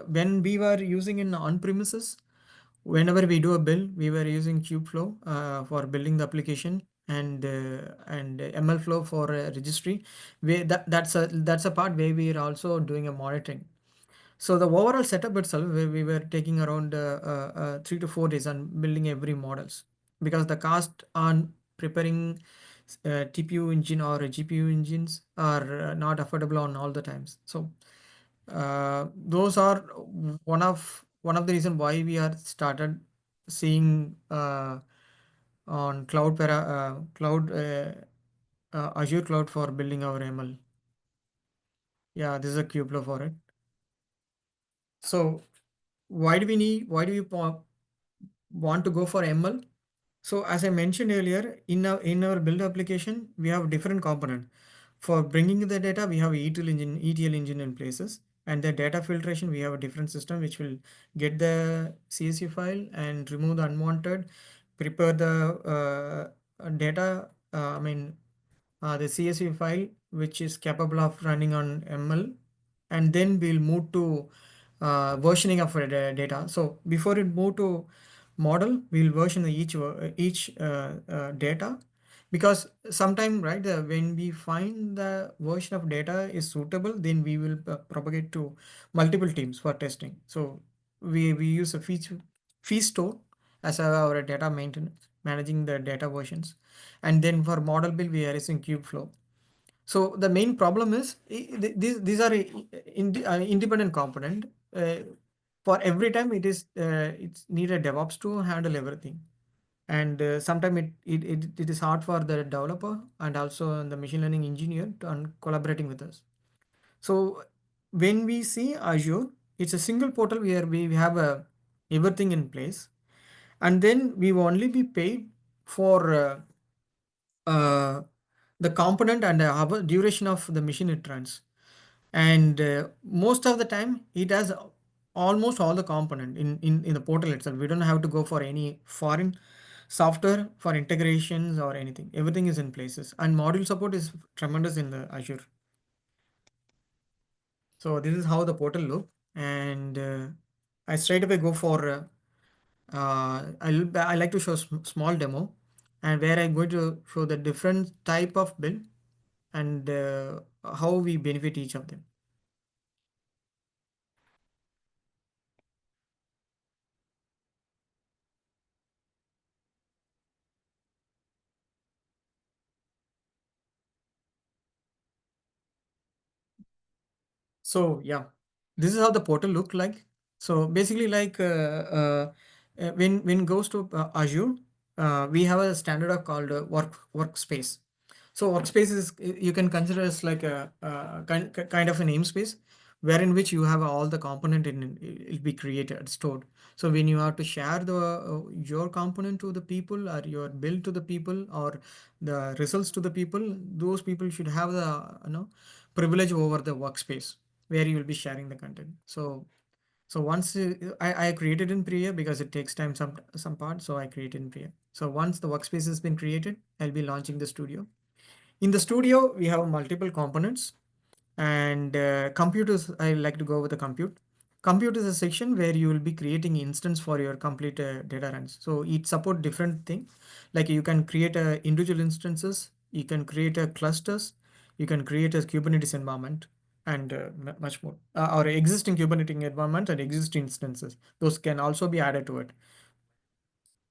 when we were using in on-premises, whenever we do a build, we were using Kubeflow for building the application, and ML flow for registry. That's a part where we are also doing a monitoring. So the overall setup itself, we were taking around 3 to 4 days on building every models, because the cost on preparing TPU engine or a GPU engines are not affordable on all the times. So those are one of the reason why we are started seeing on Azure cloud for building our ML. Yeah, this is a Kubeflow for it. So why do we want to go for ML? So as I mentioned earlier, in our build application, we have different component. For bringing the data, we have ETL engine in places, and the data filtration, we have a different system which will get the CSV file and remove the unwanted, prepare the data. The CSV file which is capable of running on ML, and then we'll move to versioning of data. So before it move to model, we'll version each data, because sometime, right, when we find the version of data is suitable, then we will propagate to multiple teams for testing. So we use a fee store as our data maintenance, managing the data versions, and then for model build we are using Kubeflow. So the main problem is these are independent component. For every time it's need a DevOps to handle everything, and sometimes it is hard for the developer and also the machine learning engineer to collaborating with us. So when we see Azure, it's a single portal where we have everything in place, and then we will only be paid for the component and the duration of the machine it runs. And most of the time it has almost all the component in the portal itself. We don't have to go for any foreign software for integrations or anything. Everything is in places, and module support is tremendous in the Azure. So this is how the portal look, and I straight away go for I like to show small demo, and where I'm going to show the different type of build and how we benefit each of them. So yeah, this is how the portal look like. So basically, like when goes to Azure, we have a standard of called workspace. So workspace is, you can consider as like a kind of a namespace, wherein which you have all the component in it will be created, stored. So when you have to share the your component to the people, or your build to the people, or the results to the people, those people should have the privilege over the workspace where you will be sharing the content. So once I created in Priya because it takes time some part, so I created in Priya. So once the workspace has been created, I'll be launching the studio. In the studio, we have multiple components, and computers. I like to go with the compute. Compute is a section where you will be creating instance for your complete data runs. So it support different things, like you can create individual instances, you can create clusters, you can create a Kubernetes environment, and much more. Or existing Kubernetes environment and existing instances, those can also be added to it.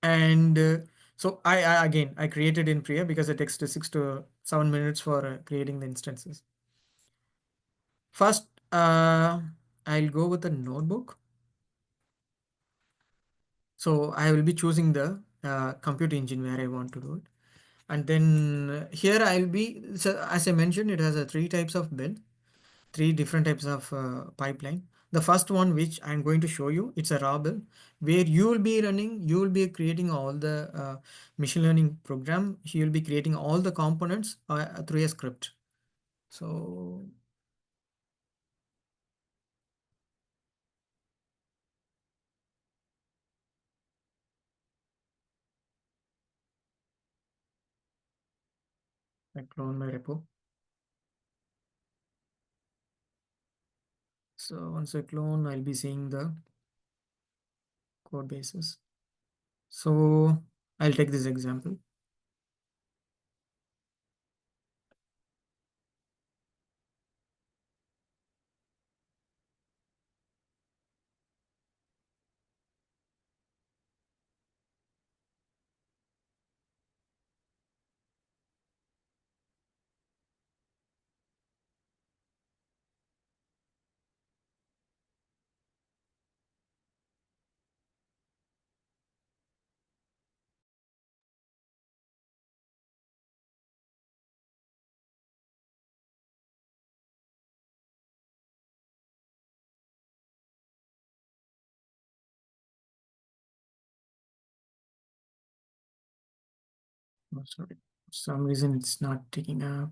And so I created in Priya because it takes 6 to 7 minutes for creating the instances. First, I'll go with the notebook. So I will be choosing the compute engine where I want to do it. And then here I'll be, so as I mentioned, it has three types of build, three different types of pipeline. The first one, which I'm going to show you, it's a raw build where you will be creating all the machine learning program. You will be creating all the components through a script. So I clone my repo. So once I clone, I'll be seeing the code bases. So I'll take this example. Oh, sorry, for some reason it's not taking up.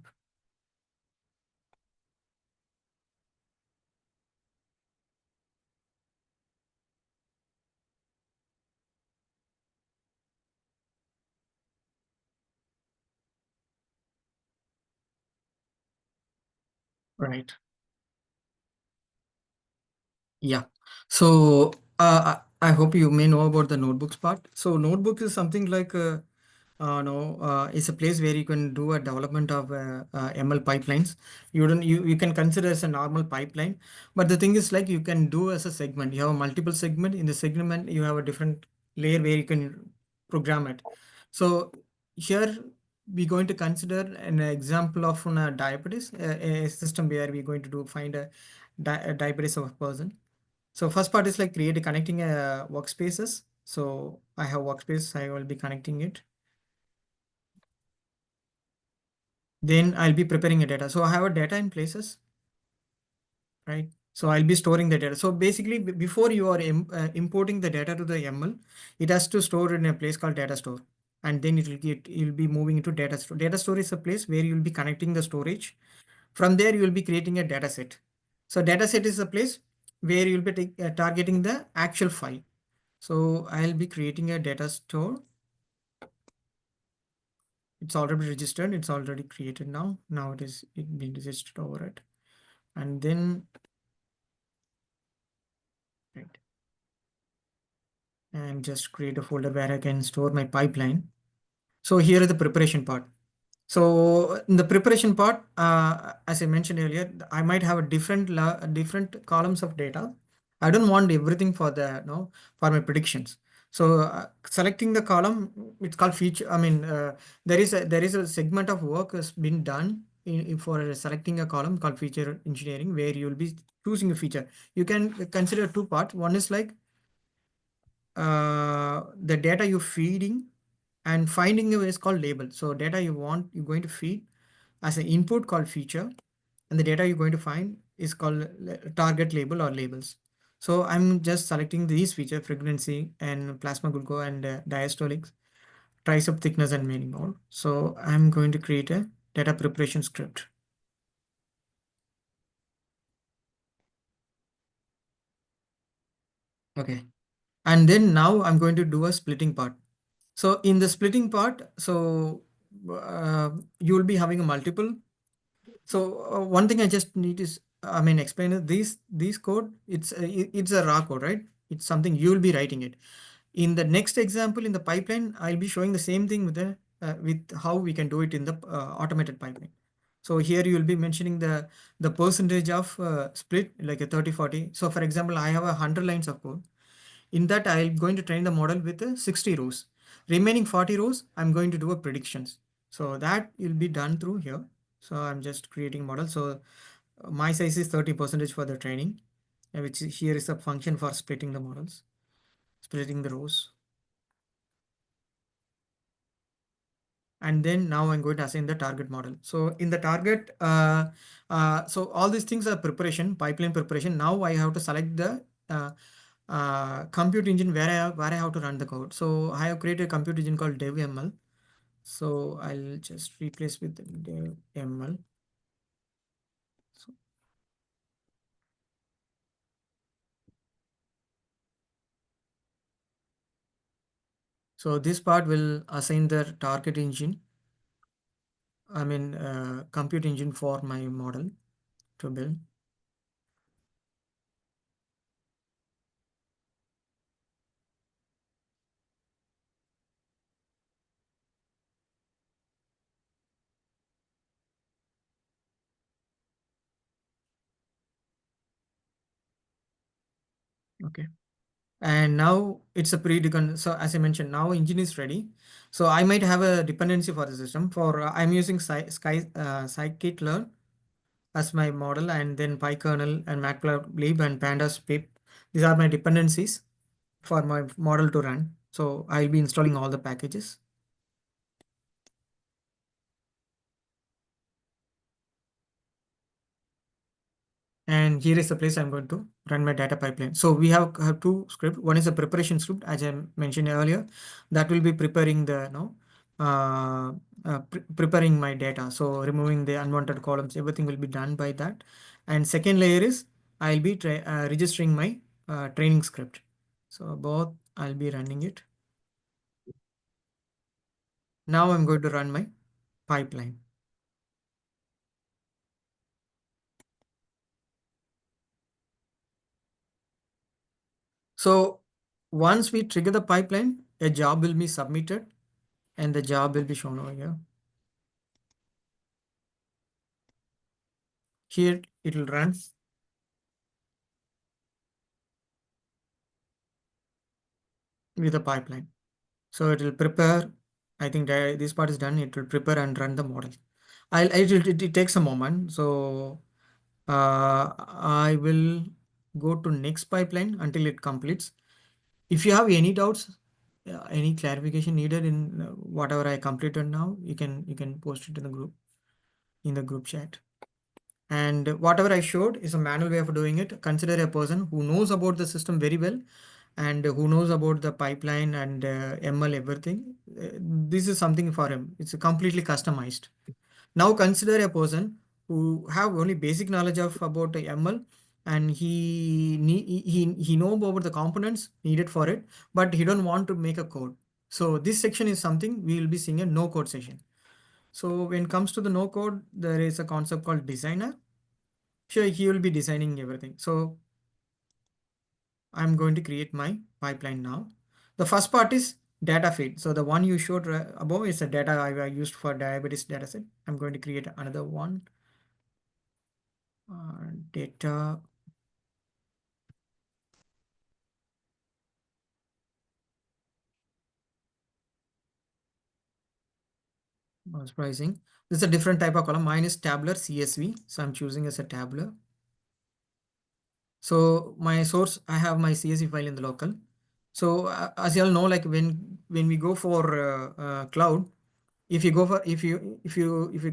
Right. Yeah. So I hope you may know about the notebooks part. So notebook is something like it's a place where you can do a development of ML pipelines. You can consider as a normal pipeline, but the thing is like you can do as a segment. You have a multiple segment. In the segment, you have a different layer where you can program it. So here we're going to consider an example of a diabetes, a system where we're going to find a diabetes of a person. So first part is like connecting workspaces. So I have workspace, I will be connecting it. Then I'll be preparing a data. So I have a data in places, right? So I'll be storing the data. So basically before you are importing the data to the ML, it has to store in a place called data store. And then you'll be moving into data store. Data store is a place where you'll be connecting the storage. From there, you'll be creating a data set. So data set is a place where you'll be targeting the actual file. So I'll be creating a data store. It's already registered. It's already created now. Now it's been registered over it. And then, right. And just create a folder where I can store my pipeline. So here is the preparation part. So in the preparation part, as I mentioned earlier, I might have a different columns of data. I don't want everything for for my predictions. So selecting the column, it's called feature. I mean, there is a segment of work has been done for selecting a column called feature engineering, where you will be choosing a feature. You can consider two parts. One is like the data you're feeding, and finding a is called label. So data you're going to feed as an input called feature, and the data you're going to find is called target label or labels. So I'm just selecting these feature: frequency and plasma glucose and diastolics, tricep thickness, and many more. So I'm going to create a data preparation script. Okay. And then now I'm going to do a splitting part. So in the splitting part, so you will be having a multiple. So one thing I just need is, I mean, explain it. These code, it's a raw code, right? It's something you will be writing it. In the next example in the pipeline, I'll be showing the same thing with how we can do it in the automated pipeline. So here you will be mentioning the percentage of split, like a 30-40. So for example, I have 100 lines of code. In that, I'm going to train the model with 60 rows. Remaining 40 rows, I'm going to do a predictions. So that will be done through here. So I'm just creating model. So my size is 30% for the training, which here is a function for splitting the models, splitting the rows. And then now I'm going to assign the target model. So in the target, so all these things are preparation, pipeline preparation. Now I have to select the compute engine where I have to run the code. So I have created a compute engine called DevML. So I'll just replace with DevML. So this part will assign the target engine, I mean compute engine for my model to build. Okay. And now it's a predefined. So as I mentioned, now engine is ready. So I might have a dependency for the system. For I'm using scikit-learn as my model, and then PyKernel and Matplotlib and Pandas pip. These are my dependencies for my model to run. So I'll be installing all the packages. And here is the place I'm going to run my data pipeline. So we have two scripts. One is a preparation script, as I mentioned earlier, that will be preparing the preparing my data. So removing the unwanted columns, everything will be done by that. And second layer is I'll be registering my training script. So both I'll be running it. Now I'm going to run my pipeline. So once we trigger the pipeline, a job will be submitted and the job will be shown over here. Here it will run. With a pipeline. So it will prepare. I think that this part is done. It will prepare and run the model. It takes a moment. So I will go to next pipeline until it completes. If you have any doubts, any clarification needed in whatever I completed now, you can post it in the group chat. And whatever I showed is a manual way of doing it. Consider a person who knows about the system very well and who knows about the pipeline and ML everything. This is something for him. It's completely customized. Now consider a person who have only basic knowledge of about the ML and he know about the components needed for it, but he don't want to make a code. So this section is something we will be seeing a no code section. So when it comes to the no code, there is a concept called designer. Sure, he will be designing everything. So I'm going to create my pipeline now. The first part is data feed. So the one you showed above is the data I used for diabetes dataset. I'm going to create another one. Data. Pricing. This is a different type of column. Mine is tabular CSV. So I'm choosing as a tabular. So my source, I have my CSV file in the local. So as you all know, like when we go for cloud, if you go for if you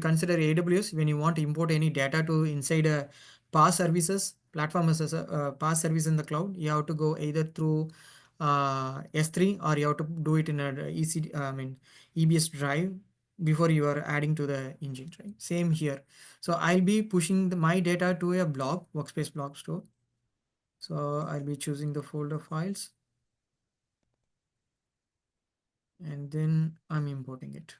consider AWS, when you want to import any data to inside a PaaS services platform as a PaaS service in the cloud, you have to go either through S3 or you have to do it in a EBS drive before you are adding to the engine. Right? Same here. So I'll be pushing my data to a blob workspace blob store. So I'll be choosing the folder files and then I'm importing it.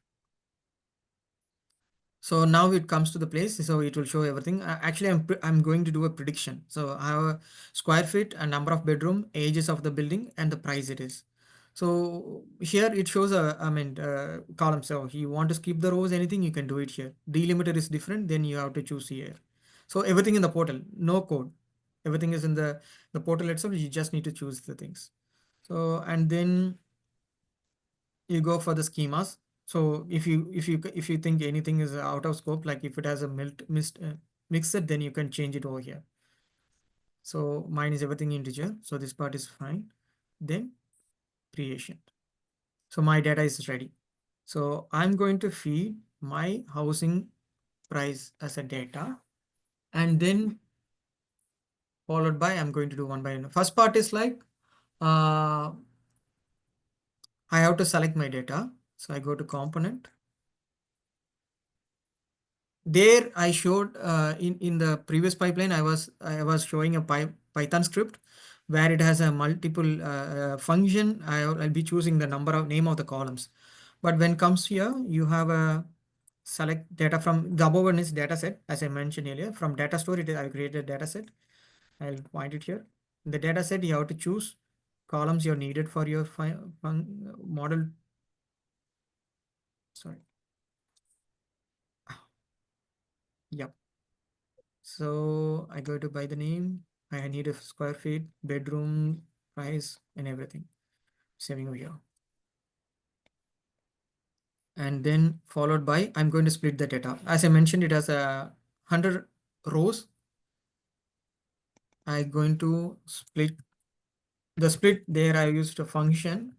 So now it comes to the place, so it will show everything. Actually, I'm going to do a prediction. So I have a square feet, a number of bedroom, ages of the building, and the price it is. So here it shows a column. So you want to skip the rows, anything you can do it here. Delimiter is different, then you have to choose here. So everything in the portal, no code. Everything is in the portal itself. You just need to choose the things. So and then you go for the schemas. So if you think anything is out of scope, like if it has a mixed, then you can change it over here. So mine is everything integer. So this part is fine. Then creation. So my data is ready. So I'm going to feed my housing price as a data. And then followed by, I'm going to do one by one. First part is like, I have to select my data. So I go to component. There I showed in the previous pipeline, I was showing a Python script where it has a multiple function. I'll be choosing the name of the columns. But when it comes here, you have a select data from the above one is data set. As I mentioned earlier, from data store, I created a data set. I'll point it here. In the data set, you have to choose columns you're needed for your model. Sorry. Yep. So I go to buy the name. I need a square feet, bedroom, price, and everything. Saving over here. And then followed by, I'm going to split the data. As I mentioned, it has 100 rows. I'm going to split. The split there, I used a function.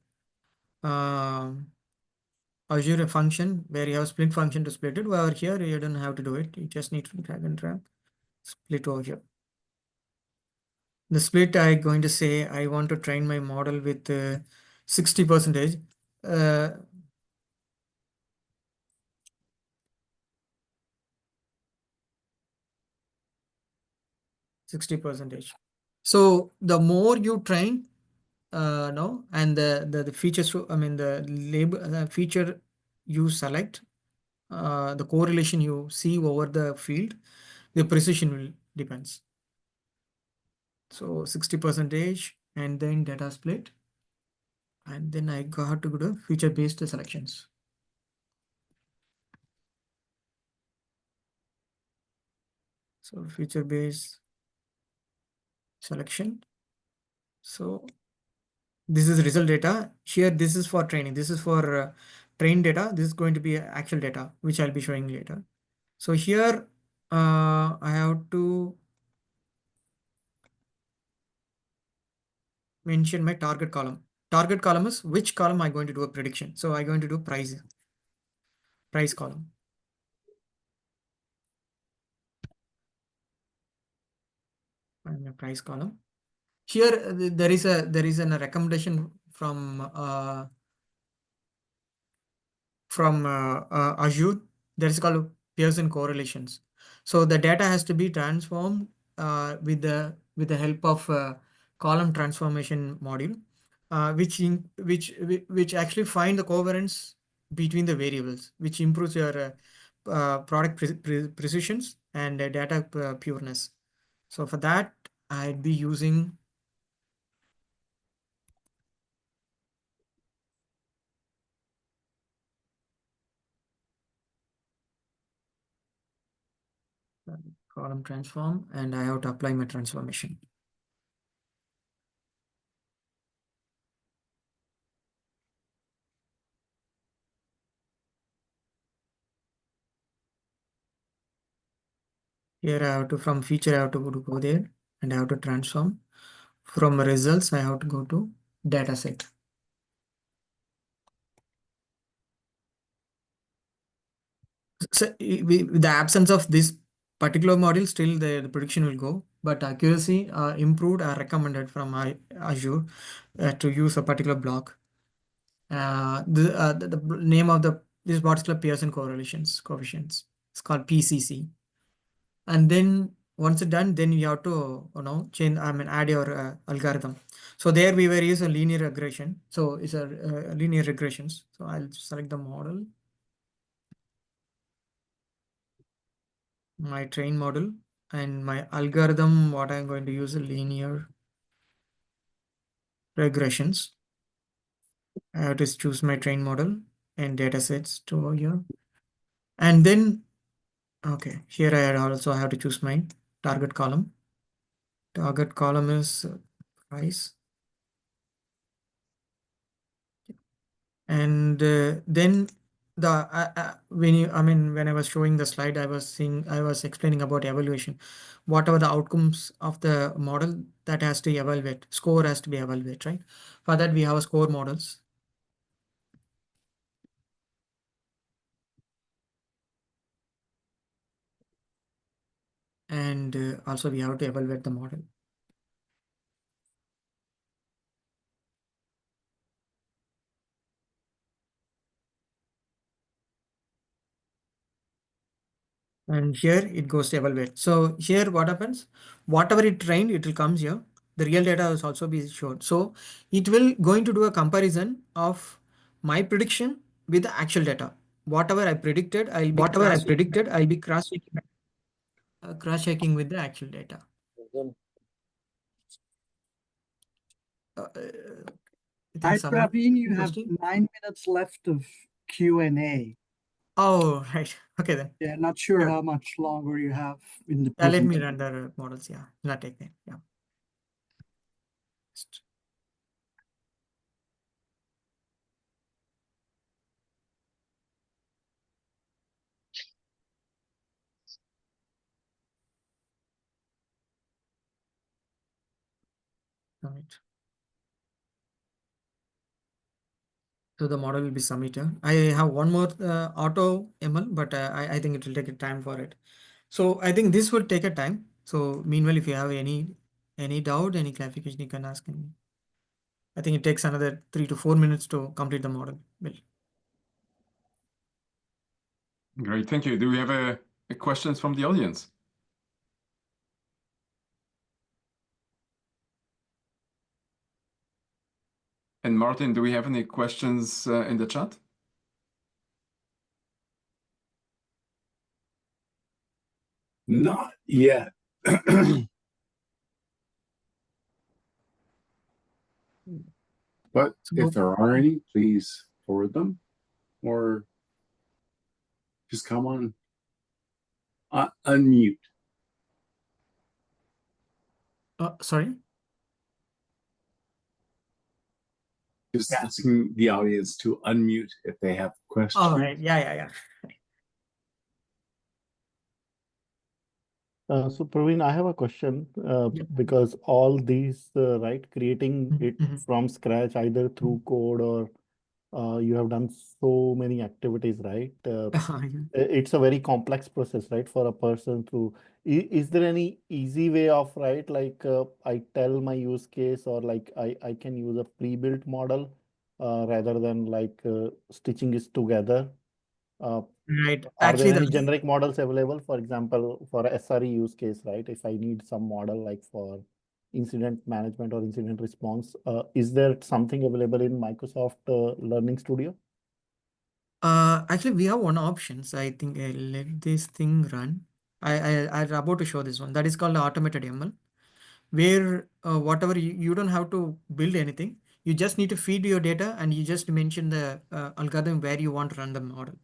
Azure function where you have split function to split it. Over here, you don't have to do it. You just need to drag and drop. Split over here. The split, I'm going to say I want to train my model with 60%. 60%. So the more you train, no, and the features, I mean the label feature you select, the correlation you see over the field, the precision will depends. So 60%, and then data split, and then I got to go to feature-based selections. So feature-based selection. So this is result data. Here, this is for training. This is for train data. This is going to be actual data, which I'll be showing later. So here, I have to mention my target column. Target column is which column I'm going to do a prediction. So I'm going to do price column. And a price column. Here there is a recommendation from Azure. That is called Pearson correlations. So the data has to be transformed with the help of column transformation module, which actually find the covariance between the variables, which improves your product precisions and data pureness. So for that, I'd be using column transform, and I have to apply my transformation. Here I have to, from feature, I have to go there, and I have to transform. From results, I have to go to data set. So with the absence of this particular module, still the prediction will go, but accuracy improved are recommended from Azure to use a particular block. The name of this particular Pearson coefficients. It's called PCC. And then once it's done, then you have to change, add your algorithm. So there we were using linear regression. So it's a linear regressions. So I'll select the model, my train model, and my algorithm. What I'm going to use is linear regressions. I have to choose my train model and data sets to over here. And then, okay, here I also have to choose my target column. Target column is price. And then when I was showing the slide, I was explaining about evaluation. What are the outcomes of the model that has to evaluate? Score has to be evaluated, right? For that, we have score models. And also we have to evaluate the model. And here it goes to evaluate. So here what happens? Whatever it trained, it will come here. The real data will also be shown. So it will going to do a comparison of my prediction with the actual data. Whatever I predicted, I'll be cross-checking with the actual data. Hi, Praveen, you have 9 minutes left of Q&A. Oh, right. Okay then. Yeah, not sure how much longer you have in the Let me presentation. run the models. Yeah, not take that. Yeah. Right. So the model will be submitted. I have one more auto ML, but I think it will take a time for it. So I think this will take a time. So meanwhile, if you have any doubt, any clarification, you can ask me. I think it takes another 3 to 4 minutes to complete the model. Great, thank you. Do we have questions from the audience? And Martin, do we have any questions in the chat? Not yet. But if there are any, please forward them or just come on, unmute. Sorry? Just asking the audience to unmute if they have questions. All right. Yeah. So Praveen, I have a question Yep. because all these, right, creating it from scratch, either through code or you have done so many activities, right? It's a very complex process, right, for a person to. Is there any easy way of, right, like I tell my use case or like I can use a pre-built model rather than like stitching it together? Right. Are Actually, there any generic models available, for example, for a SRE use case, right? If I need some model like for incident management or incident response, is there something available in Microsoft Learning Studio? actually, we have one option. So I think I'll let this thing run. I'm about to show this one. That is called automated ML, where whatever you don't have to build anything. You just need to feed your data and you just mention the algorithm where you want to run the model.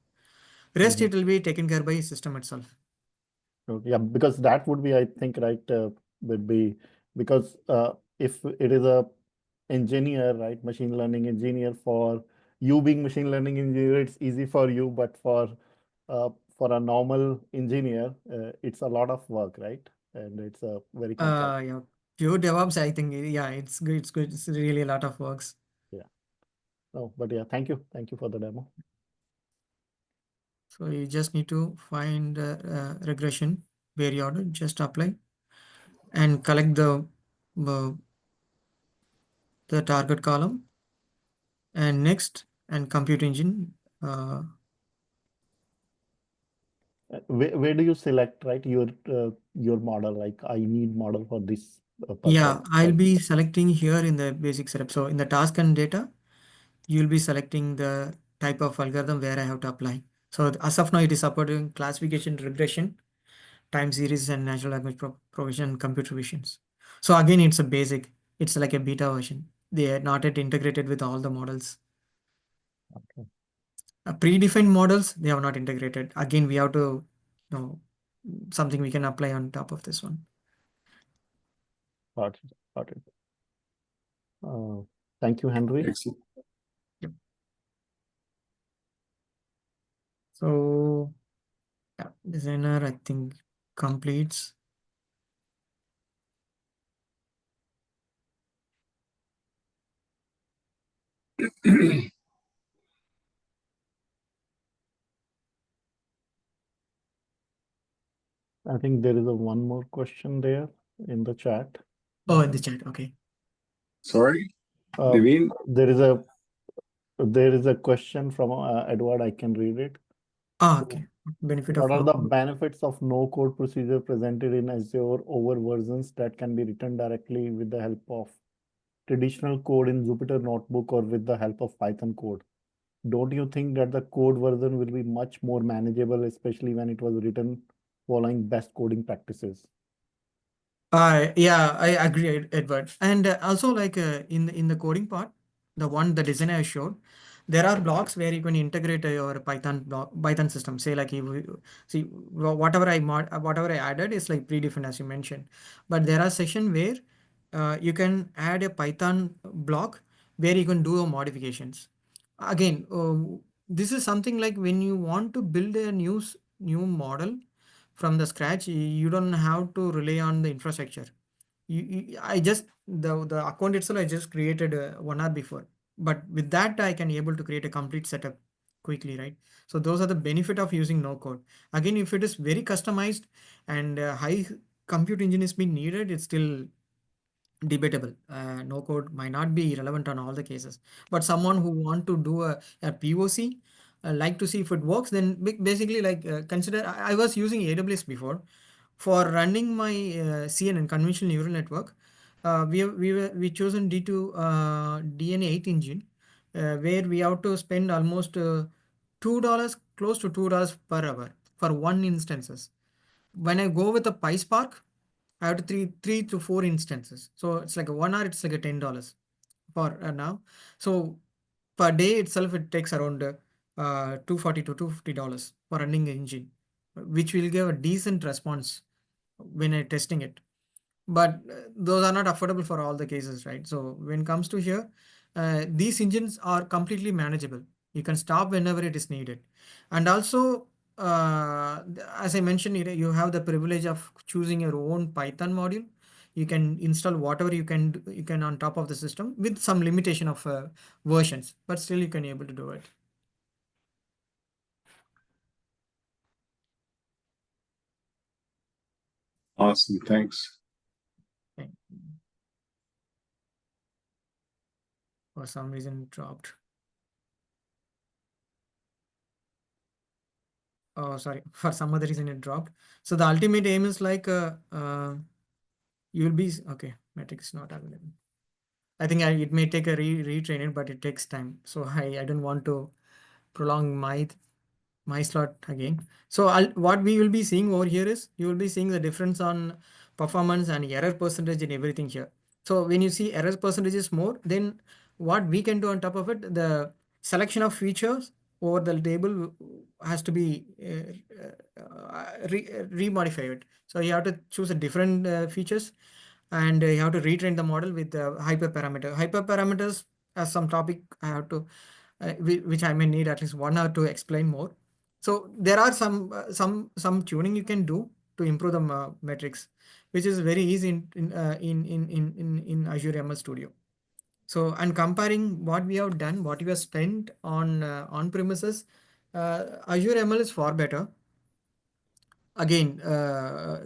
Rest it will be taken care by system itself. Okay, yeah, because that would be, I think, right, would be because if it is a engineer, right, machine learning engineer, for you being machine learning engineer, it's easy for you, but for a normal engineer, it's a lot of work, right? And it's a very complex. Yeah, pure DevOps, I think, yeah, it's good. It's good. It's really a lot of works. Yeah. No, but yeah, thank you for the demo. So you just need to find regression period, just apply and collect uh, the target column and next and compute engine. Where do you select, right, your model? Like I need model for this Yeah, purpose. I'll be selecting here in the basic setup. So in the task and data, you'll be selecting the type of algorithm where I have to apply. So as of now, it is supporting classification, regression, time series, and natural language provision and computer visions. So again, it's a basic. It's like a beta version. They are not yet integrated with all the models. Okay. Predefined models, they have not integrated. Again, we have to know something we can apply on top of this one. Got it. Thank you, Henry. Excellent. Yep. So, yeah, designer, I think completes. I think there is one more question there in the chat. Oh, in the chat. Okay. Sorry, Uh, Naveen. there is a question from Edward. I can read it. Okay. Benefit What of are no the benefits of no code procedure presented in Azure over versions that can be written directly with the help of traditional code in Jupyter Notebook or with the help of Python code? Don't you think that the code version will be much more manageable, especially when it was written following best coding practices? Yeah, I agree, Edward. And also, like in the coding part, the designer I showed, there are blocks where you can integrate your Python system. Say like see whatever I added is like predefined as you mentioned, but there are section where you can add a Python block where you can do modifications. Again, this is something like when you want to build a new model from the scratch, you don't have to rely on the infrastructure. I just the account itself I just created 1 hour before, but with that I can able to create a complete setup quickly, right? So those are the benefit of using no code. Again, if it is very customized and high compute engine is being needed, it's still debatable. No code might not be relevant on all the cases, but someone who want to do a POC, like to see if it works, then basically like consider I was using AWS before for running my CNN conventional neural network. we chosen D2 DNA8 engine, where we have to spend almost $2, close to $2 per hour for one instances. When I go with a PySpark, I have to three to four instances. So it's like a 1 hour, it's like a $10 for now. So per day itself, it takes around $240 to $250 for running the engine, which will give a decent response when I testing it. But those are not affordable for all the cases, right? So when it comes to here, these engines are completely manageable. You can stop whenever it is needed. And also, as I mentioned, you have the privilege of choosing your own Python module. You can install whatever you can on top of the system with some limitation of versions, but still you can able to do it. Awesome. Thanks. For some reason it dropped. Oh, sorry. For some other reason it dropped. So the ultimate aim is like you will be okay. Metric is not available. I think it may take a retrain it, but it takes time. So I don't want to prolong my slot again. So what we will be seeing over here is you will be seeing the difference on performance and error percentage and everything here. So when you see error percentage is more, then what we can do on top of it, the selection of features over the table has to be remodified. So you have to choose a different features, and you have to retrain the model with the hyperparameter. Hyperparameters as some topic I have to, which I may need at least 1 hour to explain more. So there are some tuning you can do to improve the metrics, which is very easy in Azure ML Studio. So, and comparing what we have done, what we have spent on premises, Azure ML is far better. Again,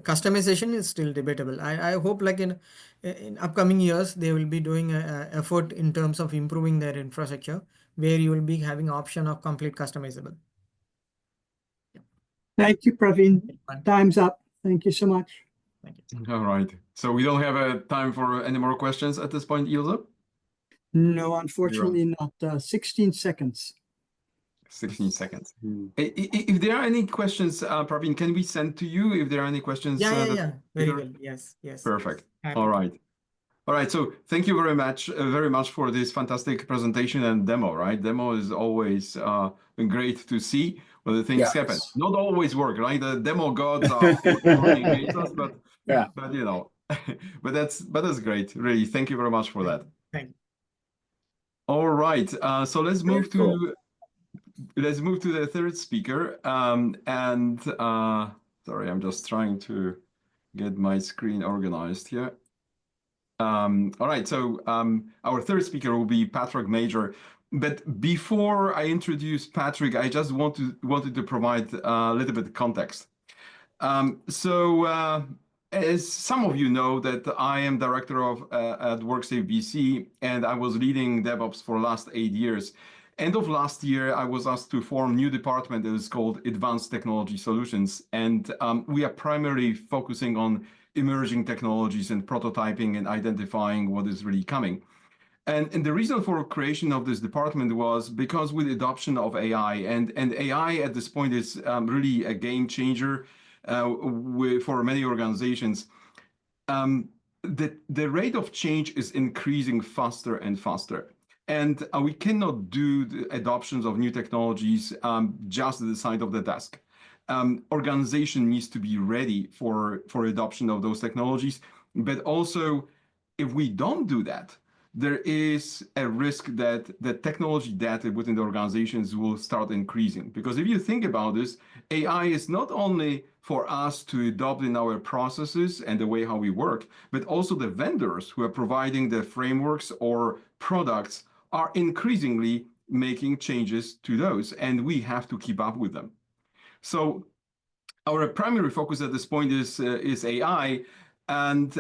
customization is still debatable. I hope like in upcoming years, they will be doing an effort in terms of improving their infrastructure, where you will be having option of complete customizable. Thank you, Praveen. Time's up. Thank you so much. Thank you. All right. So we don't have time for any more questions at this point, Ilse? No, unfortunately not. 16 seconds. 16 seconds. If there are any questions, Praveen, can we send to you if there are any questions? Yeah. Very well. Yes. Perfect. Happy. All right. So thank you very much for this fantastic presentation and demo, right? Demo is always been great to see when the things happen. Not always work, right? The demo gods are working against us, but you know, but that's great. Really, thank you very much for that. Thank you. All right. So let's move to the third speaker. Sorry, I'm just trying to get my screen organized here. All right, so our third speaker will be Patrick Major. But before I introduce Patrick, I just wanted to provide a little bit of context. As some of you know, that I am director at WorkSafe BC, and I was leading DevOps for the last 8 years. End of last year, I was asked to form a new department that is called Advanced Technology Solutions, and we are primarily focusing on emerging technologies and prototyping and identifying what is really coming. And the reason for creation of this department was because with the adoption of AI, and AI at this point is really a game changer for many organizations. The rate of change is increasing faster and faster. And we cannot do the adoptions of new technologies just at the side of the desk. Organization needs to be ready for adoption of those technologies. But also, if we don't do that, there is a risk that the technology debt within the organizations will start increasing. Because if you think about this, AI is not only for us to adopt in our processes and the way how we work, but also the vendors who are providing the frameworks or products are increasingly making changes to those, and we have to keep up with them. So our primary focus at this point is AI. And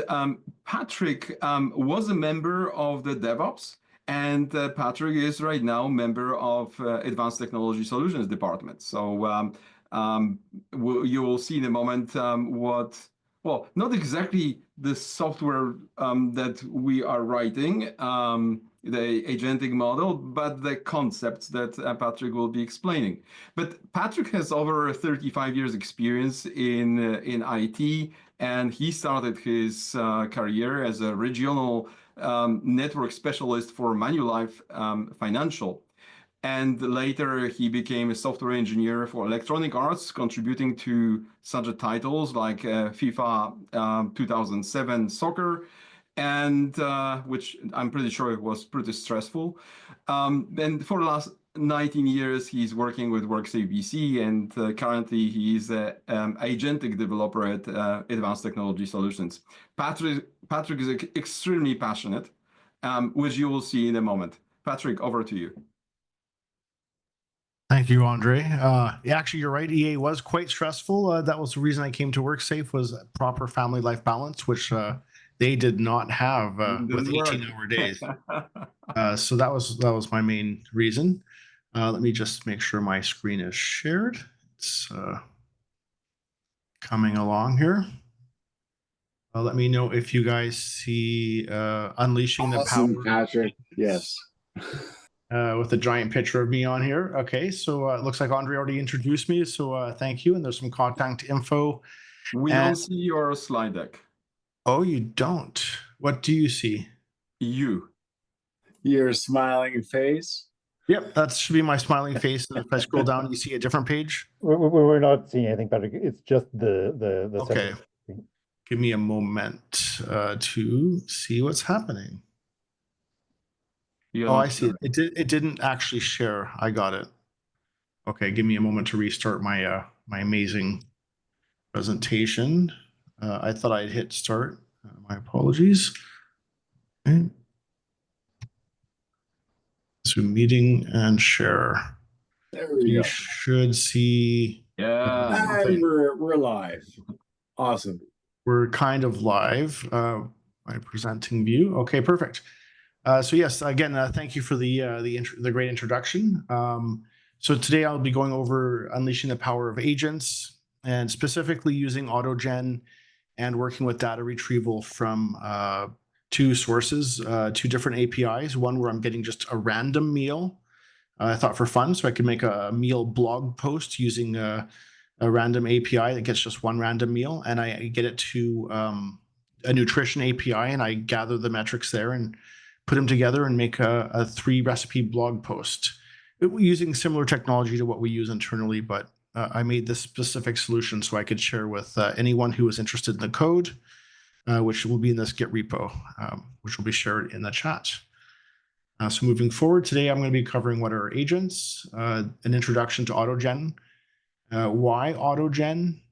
Patrick was a member of the DevOps, and Patrick is right now a member of Advanced Technology Solutions Department. So you will see in a moment what well, not exactly the software that we are writing, the agentic model, but the concepts that Patrick will be explaining. But Patrick has over 35 years experience in IT, and he started his career as a regional network specialist for Manulife Financial. And later he became a software engineer for Electronic Arts, contributing to such titles like FIFA 2007 Soccer, and which I'm pretty sure it was pretty stressful. And for the last 19 years, he's working with WorkSafe BC, and currently he's an agentic developer at Advanced Technology Solutions. Patrick is extremely passionate, which you will see in a moment. Patrick, over to you. Thank you, Andre. Actually, you're right. EA was quite stressful. That was the reason I came to WorkSafe, was proper family life balance, which they did not have with 18-hour days. So that was my main reason. Let me just make sure my screen is shared. It's coming along here. Let me know if you guys see unleashing the power. Patrick. Yes. With a giant picture of me on here. Okay, so it looks like Andre already introduced me, so thank you. And there's some contact info. We don't see your slide deck. Oh, you don't? What do you see? Your smiling face. Yep, that should be my smiling face. And if I scroll down, you see a different page. We're not seeing anything, Patrick. It's just the Okay. Give me a moment to see what's happening. Oh, I see. It didn't actually share. I got it. Okay, give me a moment to restart my my amazing presentation. I thought I'd hit start. My apologies. Okay. Zoom meeting and share. There we go. You should see. Yeah. And we're live. Awesome. We're kind of live. My presenting view. Okay, perfect. So yes, again, thank you for the great introduction. So today I'll be going over unleashing the power of agents, and specifically using Autogen and working with data retrieval from two sources, two different APIs. One where I'm getting just a random meal, I thought for fun, so I could make a meal blog post using a random API that gets just one random meal, and I get it to a nutrition API, and I gather the metrics there and put them together and make a 3-recipe blog post using similar technology to what we use internally, but I made this specific solution so I could share with anyone who is interested in the code, which will be in this Git repo, which will be shared in the chat. So moving forward, today I'm going to be covering what are agents, an introduction to Autogen, why Autogen,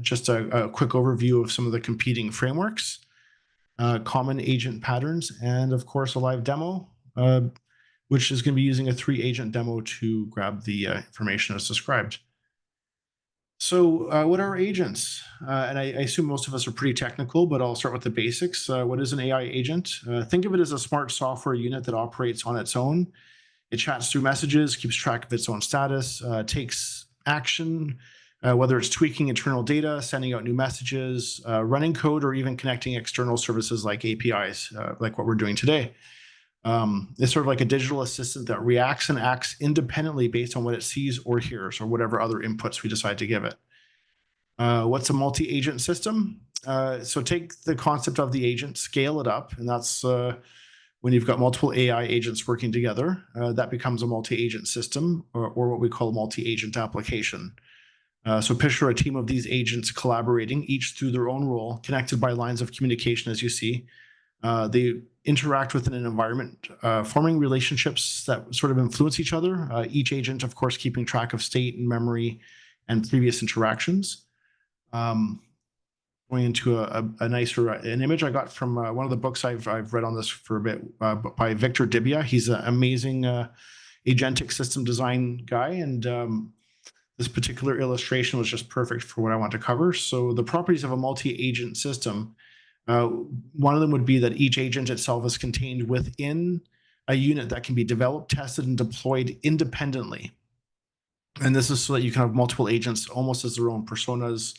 just a quick overview of some of the competing frameworks, common agent patterns, and of course a live demo, which is going to be using a 3-agent demo to grab the information as described. So what are agents? And I assume most of us are pretty technical, but I'll start with the basics. What is an AI agent? Think of it as a smart software unit that operates on its own. It chats through messages, keeps track of its own status, takes action, whether it's tweaking internal data, sending out new messages, running code, or even connecting external services like APIs, like what we're doing today. It's sort of like a digital assistant that reacts and acts independently based on what it sees or hears, or whatever other inputs we decide to give it. What's a multi-agent system? So take the concept of the agent, scale it up, and that's when you've got multiple AI agents working together, that becomes a multi-agent system, or what we call a multi-agent application. So picture a team of these agents collaborating, each through their own role, connected by lines of communication, as you see. They interact within an environment, forming relationships that sort of influence each other. Each agent, of course, keeping track of state and memory and previous interactions. Going into an image I got from one of the books I've read on this for a bit, by Victor Dibia. He's an amazing agentic system design guy, and this particular illustration was just perfect for what I want to cover. So the properties of a multi-agent system, one of them would be that each agent itself is contained within a unit that can be developed, tested, and deployed independently. And this is so that you can have multiple agents almost as their own personas,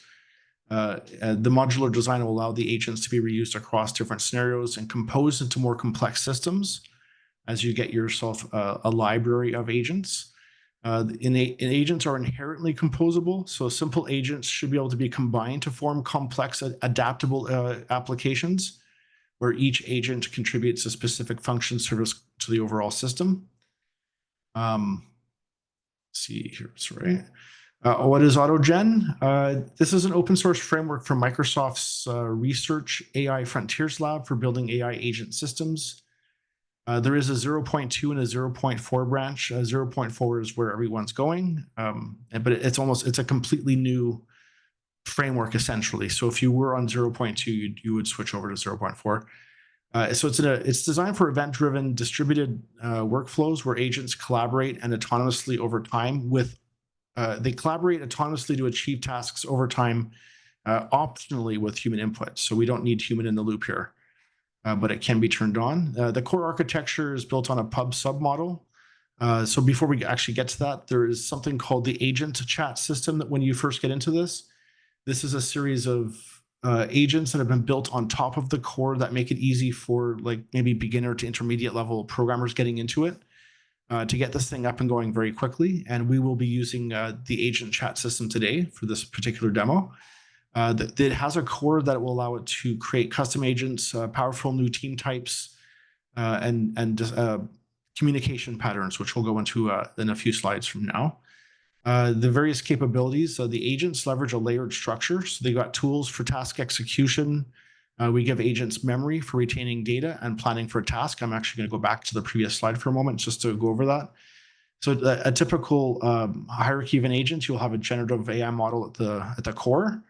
The modular design will allow the agents to be reused across different scenarios and composed into more complex systems as you get yourself a library of agents. Agents are inherently composable, so simple agents should be able to be combined to form complex, adaptable applications where each agent contributes a specific function service to the overall system. See here, sorry. What is Autogen? This is an open source framework from Microsoft's Research AI Frontiers Lab for building AI agent systems. There is a 0.2 and a 0.4 branch. 0.4 is where everyone's going, but it's a completely new framework essentially. So if you were on 0.2, you would switch over to 0.4. So it's designed for event-driven distributed workflows where agents collaborate and autonomously over time with they collaborate autonomously to achieve tasks over time, optionally with human input. So we don't need human in the loop here, but it can be turned on. The core architecture is built on a pub sub model. So before we actually get to that, there is something called the agent chat system that when you first get into this is a series of agents that have been built on top of the core that make it easy for like maybe beginner to intermediate level programmers getting into it to get this thing up and going very quickly. And we will be using the agent chat system today for this particular demo. It has a core that will allow it to create custom agents, powerful new team types, and communication patterns, which we'll go into in a few slides from now. The various capabilities, the agents leverage a layered structure. So they got tools for task execution. We give agents memory for retaining data and planning for a task. I'm actually going to go back to the previous slide for a moment just to go over that. So a typical hierarchy of an agent, you'll have a generative AI model at the core.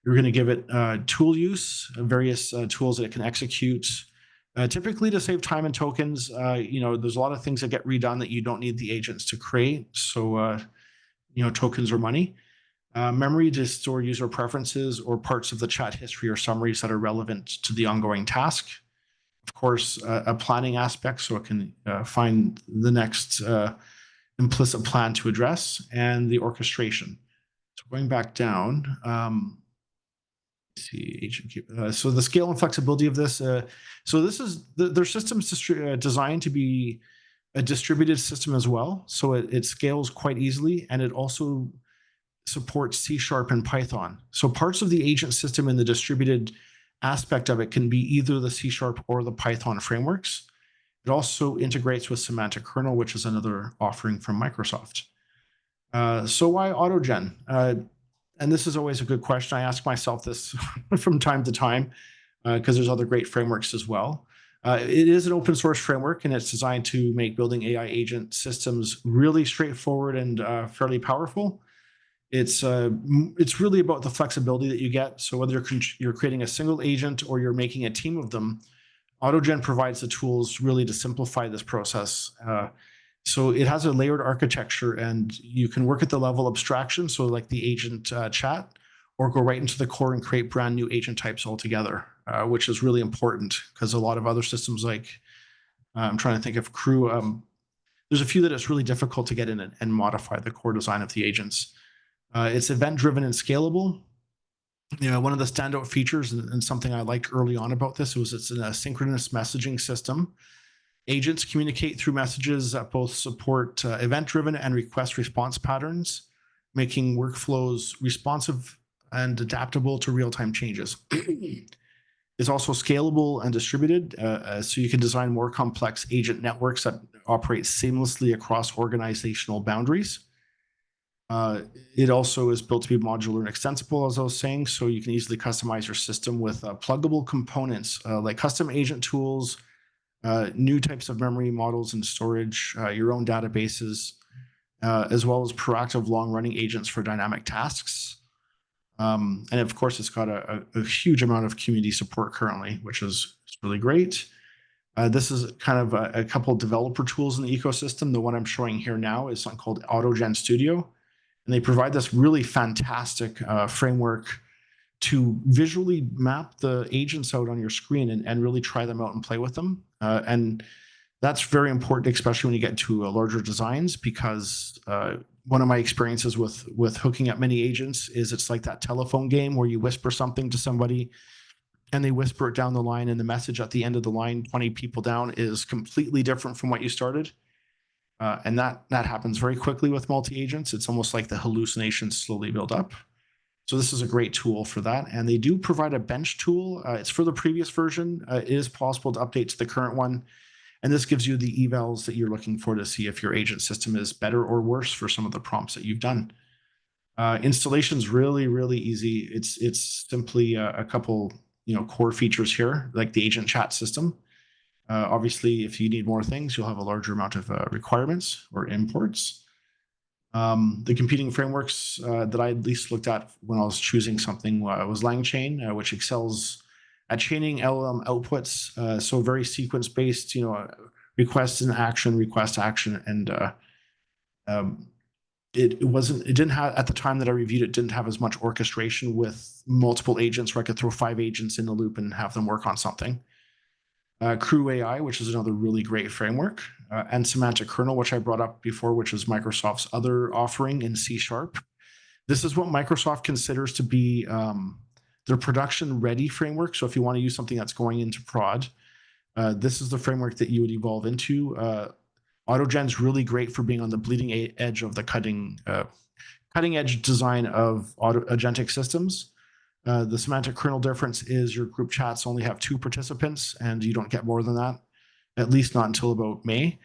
You're going to give it tool use, various tools that it can execute. Typically to save time and tokens, there's a lot of things that get redone that you don't need the agents to create. So, tokens are money. Memory to store user preferences or parts of the chat history or summaries that are relevant to the ongoing task. Of course, a planning aspect, so it can find the next implicit plan to address, and the orchestration. So going back down, see agent. So the scale and flexibility of this. So this is their system's designed to be a distributed system as well. So it scales quite easily, and it also supports C# and Python. So parts of the agent system in the distributed aspect of it can be either the C# or the Python frameworks. It also integrates with Semantic Kernel, which is another offering from Microsoft. So why Autogen? And this is always a good question. I ask myself this from time to time because there's other great frameworks as well. It is an open source framework, and it's designed to make building AI agent systems really straightforward and fairly powerful. It's really about the flexibility that you get. So whether you're creating a single agent or you're making a team of them, Autogen provides the tools really to simplify this process. So it has a layered architecture, and you can work at the level abstraction, so like the agent chat, or go right into the core and create brand new agent types altogether, which is really important because a lot of other systems like, I'm trying to think of Crew, there's a few that it's really difficult to get in and modify the core design of the agents. It's event-driven and scalable. One of the standout features and something I liked early on about this was it's an asynchronous messaging system. Agents communicate through messages that both support event-driven and request response patterns, making workflows responsive and adaptable to real-time changes. It's also scalable and distributed, so you can design more complex agent networks that operate seamlessly across organizational boundaries. It also is built to be modular and extensible, as I was saying, so you can easily customize your system with pluggable components like custom agent tools, new types of memory models and storage, your own databases, as well as proactive long-running agents for dynamic tasks. And of course, it's got a huge amount of community support currently, which is really great. This is kind of a couple of developer tools in the ecosystem. The one I'm showing here now is something called Autogen Studio. And they provide this really fantastic framework to visually map the agents out on your screen and really try them out and play with them. And That's very important, especially when you get to larger designs, because one of my experiences with hooking up many agents is it's like that telephone game where you whisper something to somebody and they whisper it down the line, and the message at the end of the line, 20 people down, is completely different from what you started. And that happens very quickly with multi-agents. It's almost like the hallucinations slowly build up. So this is a great tool for that. And they do provide a bench tool. It's for the previous version. It is possible to update to the current one. And this gives you the evals that you're looking for to see if your agent system is better or worse for some of the prompts that you've done. Installation is really, really easy. It's simply a couple core features here, like the agent chat system. Obviously, if you need more things, you'll have a larger amount of requirements or imports. The competing frameworks that I at least looked at when I was choosing something was LangChain, which excels at chaining LLM outputs. So very sequence-based, request and action, request action, and it didn't have, at the time that I reviewed it, didn't have as much orchestration with multiple agents where I could throw 5 agents in the loop and have them work on something. Crew AI, which is another really great framework, and Semantic Kernel, which I brought up before, which is Microsoft's other offering in C#. This is what Microsoft considers to be their production-ready framework. So if you want to use something that's going into prod, this is the framework that you would evolve into. Autogen's really great for being on the bleeding edge of the cutting edge design of agentic systems. The semantic kernel difference is your group chats only have 2 participants, and you don't get more than that, at least not until about May.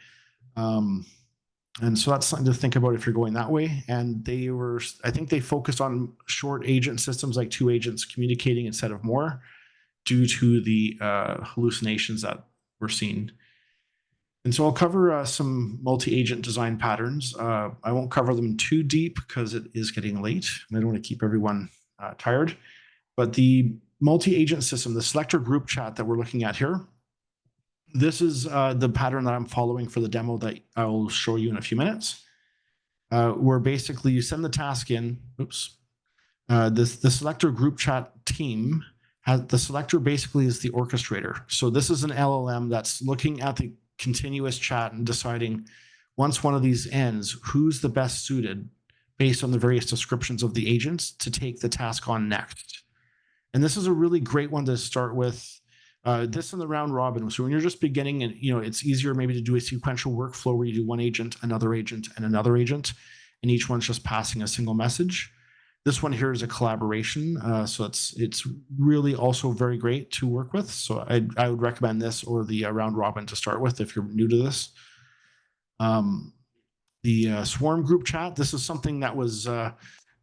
And so that's something to think about if you're going that way. And I think they focused on short agent systems, like 2 agents communicating instead of more, due to the hallucinations that were seen. And so I'll cover some multi-agent design patterns. I won't cover them too deep because it is getting late, and I don't want to keep everyone tired. But the multi-agent system, the selector group chat that we're looking at here, this is the pattern that I'm following for the demo that I'll show you in a few minutes, where basically you send the task in. The selector group chat team the selector basically is the orchestrator. So this is an LLM that's looking at the continuous chat and deciding, once one of these ends, who's the best suited based on the various descriptions of the agents to take the task on next. And this is a really great one to start with. This in the round robin. So when you're just beginning, and it's easier maybe to do a sequential workflow where you do one agent, and another agent, and each one's just passing a single message. This one here is a collaboration, so it's really also very great to work with. So I would recommend this or the round robin to start with if you're new to this. The swarm group chat. This is something that was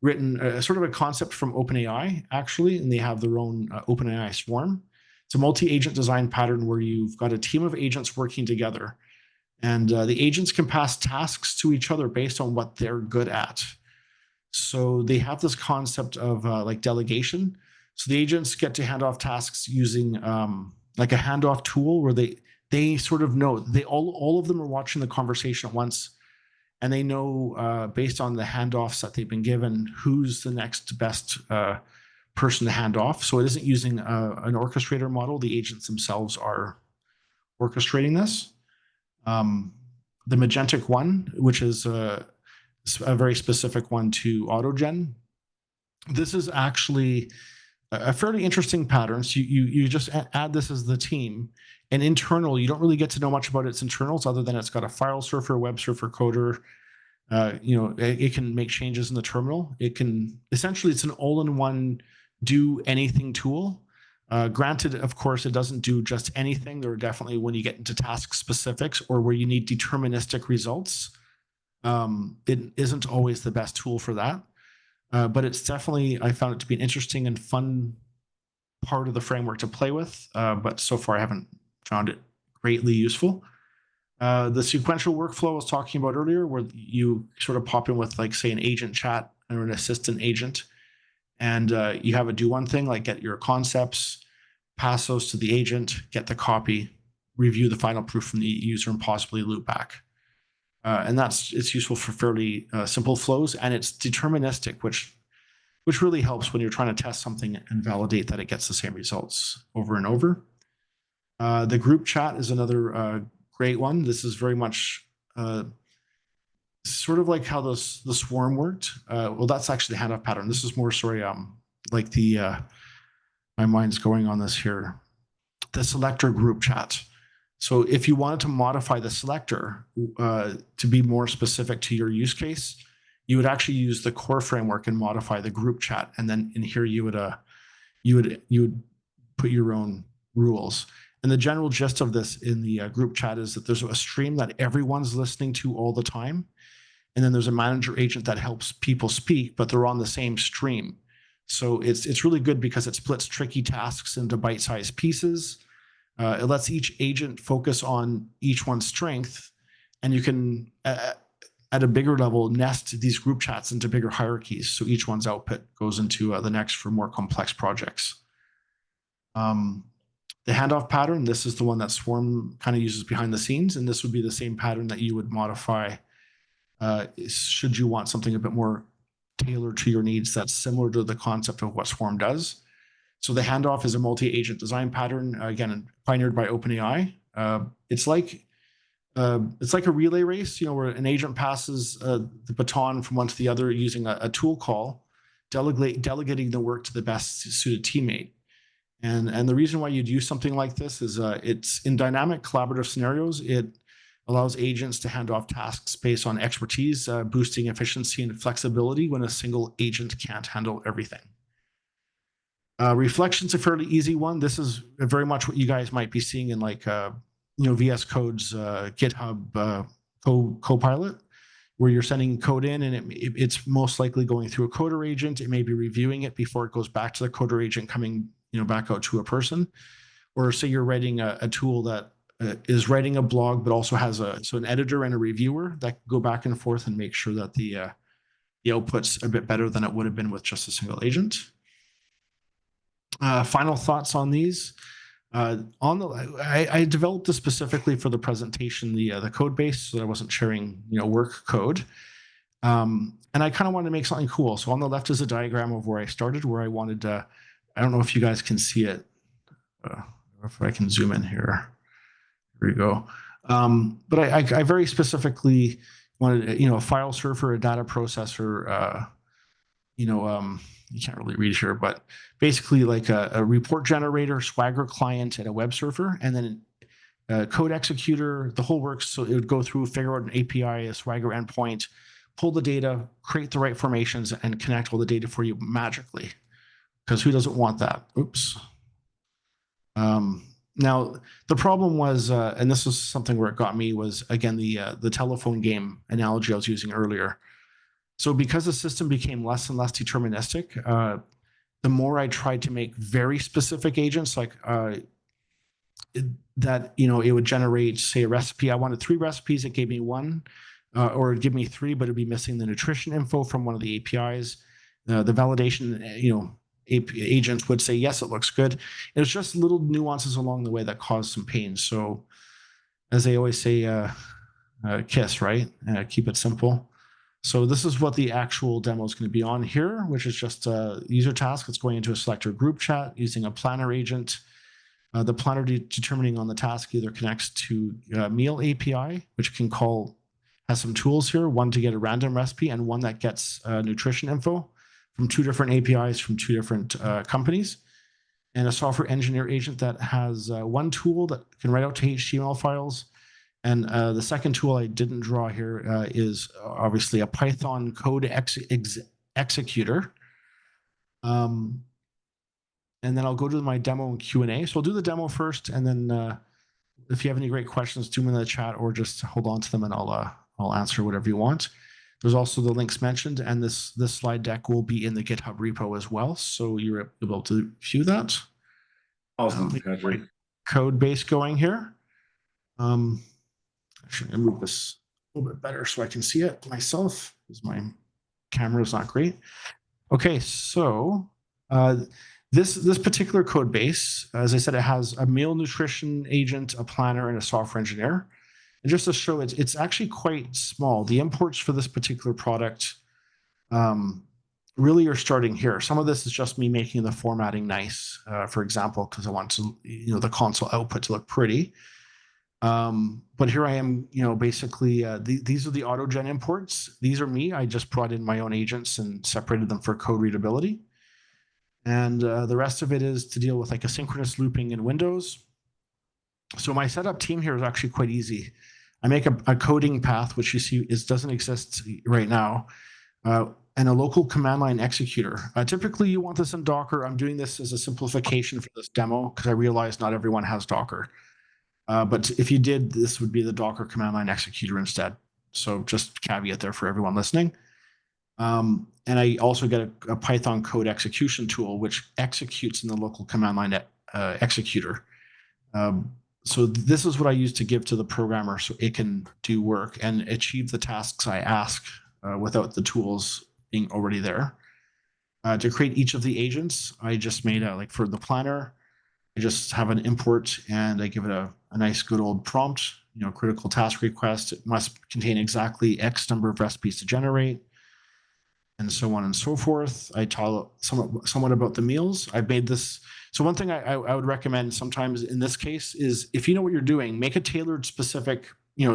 written, sort of a concept from OpenAI actually, and they have their own OpenAI swarm. It's a multi-agent design pattern where you've got a team of agents working together, and the agents can pass tasks to each other based on what they're good at. So they have this concept of like delegation. So the agents get to hand off tasks using like a handoff tool where they sort of know, all of them are watching the conversation at once, and they know based on the handoffs that they've been given, who's the next best person to hand off. So it isn't using an orchestrator model. The agents themselves are orchestrating this. The Magentic one, which is a very specific one to Autogen. This is actually a fairly interesting pattern. So you just add this as the team, and internal, you don't really get to know much about its internals other than it's got a file surfer, web surfer, coder. It can make changes in the terminal. Essentially, it's an all-in-one do anything tool. Granted, of course, it doesn't do just anything. There are definitely, when you get into task specifics or where you need deterministic results, it isn't always the best tool for that. But it's definitely, I found it to be an interesting and fun part of the framework to play with. But so far, I haven't found it greatly useful. The sequential workflow I was talking about earlier, where you sort of pop in with, like, say, an agent chat or an assistant agent, and you have it do one thing, like get your concepts, pass those to the agent, get the copy, review the final proof from the user, and possibly loop back. And it's useful for fairly simple flows, and it's deterministic, which really helps when you're trying to test something and validate that it gets the same results over and over. The group chat is another great one. This is very much sort of like how the swarm worked. Well, that's actually the handoff pattern. This is more, sorry, like my mind's going on this here. The selector group chat. So if you wanted to modify the selector to be more specific to your use case, you would actually use the core framework and modify the group chat. And then in here, you would put your own rules. And the general gist of this in the group chat is that there's a stream that everyone's listening to all the time. And then there's a manager agent that helps people speak, but they're on the same stream. So it's really good because it splits tricky tasks into bite-sized pieces. It lets each agent focus on each one's strength, and you can, at a bigger level, nest these group chats into bigger hierarchies. So each one's output goes into the next for more complex projects. The handoff pattern, this is the one that Swarm kind of uses behind the scenes, and this would be the same pattern that you would modify should you want something a bit more tailored to your needs that's similar to the concept of what Swarm does. So the handoff is a multi-agent design pattern, again, pioneered by OpenAI. It's like a relay race, where an agent passes the baton from one to the other using a tool call, delegating the work to the best suited teammate. And the reason why you'd use something like this is it's in dynamic collaborative scenarios. It allows agents to hand off tasks based on expertise, boosting efficiency and flexibility when a single agent can't handle everything. Reflection's a fairly easy one. This is very much what you guys might be seeing in like, VS Code's GitHub Copilot, where you're sending code in and it's most likely going through a coder agent. It may be reviewing it before it goes back to the coder agent coming back out to a person. Or say you're writing a tool that is writing a blog, but also has an editor and a reviewer that go back and forth and make sure that the output's a bit better than it would have been with just a single agent. Final thoughts on these. I developed this specifically for the presentation, the code base, so that I wasn't sharing work code. And I kind of wanted to make something cool. So on the left is a diagram of where I started, where I wanted to, I don't know if you guys can see it, if I can zoom in here. Here we go. But I very specifically wanted, a file server, a data processor, you can't really read here, but basically like a report generator, Swagger client, and a web server, and then a code executor, the whole works. So it would go through, figure out an API, a Swagger endpoint, pull the data, create the right formations, and connect all the data for you magically. Because who doesn't want that? Oops. Now, the problem was, and this was something where it got me, was, again, the telephone game analogy I was using earlier. So because the system became less and less deterministic, the more I tried to make very specific agents, like that, it would generate, say, a recipe. I wanted 3 recipes. It gave me 1, or it'd give me 3, but it'd be missing the nutrition info from one of the APIs. The validation, agents would say, yes, it looks good. It was just little nuances along the way that caused some pain. So as they always say, KISS, right? Keep it simple. So this is what the actual demo is going to be on here, which is just a user task that's going into a selector group chat using a planner agent. The planner determining on the task either connects to Meal API, which has some tools here, one to get a random recipe and one that gets nutrition info from 2 different APIs from 2 different companies, and a software engineer agent that has one tool that can write out to HTML files. And the second tool I didn't draw here is obviously a Python code executor. And then I'll go to my demo and Q&A. So I'll do the demo first, and then if you have any great questions, do them in the chat or just hold on to them, and I'll answer whatever you want. There's also the links mentioned, and this slide deck will be in the GitHub repo as well, so you're able to view that. Awesome. Great code base going here. Actually, I'm gonna move this a little bit better so I can see it myself, because my camera is not great. Okay, so this particular code base, as I said, it has a meal nutrition agent, a planner, and a software engineer. And just to show it's actually quite small. The imports for this particular product really are starting here. Some of this is just me making the formatting nice, for example, because I want to, the console output to look pretty. But here I am, basically, these are the Autogen imports. These are me. I just brought in my own agents and separated them for code readability. And the rest of it is to deal with like asynchronous looping in Windows. So my setup team here is actually quite easy. I make a coding path, which you see doesn't exist right now, and a local command line executor. Typically, you want this in Docker. I'm doing this as a simplification for this demo because I realize not everyone has Docker. But if you did, this would be the Docker command line executor instead. So just caveat there for everyone listening. And I also get a Python code execution tool, which executes in the local command line executor. So this is what I use to give to the programmer so it can do work and achieve the tasks I ask without the tools being already there. To create each of the agents, I just made like for the planner, I just have an import and I give it a nice good old prompt, critical task request. It must contain exactly X number of recipes to generate, and so on and so forth. I tell somewhat about the meals. I've made this. So one thing I would recommend sometimes in this case is if you know what you're doing, make a tailored specific,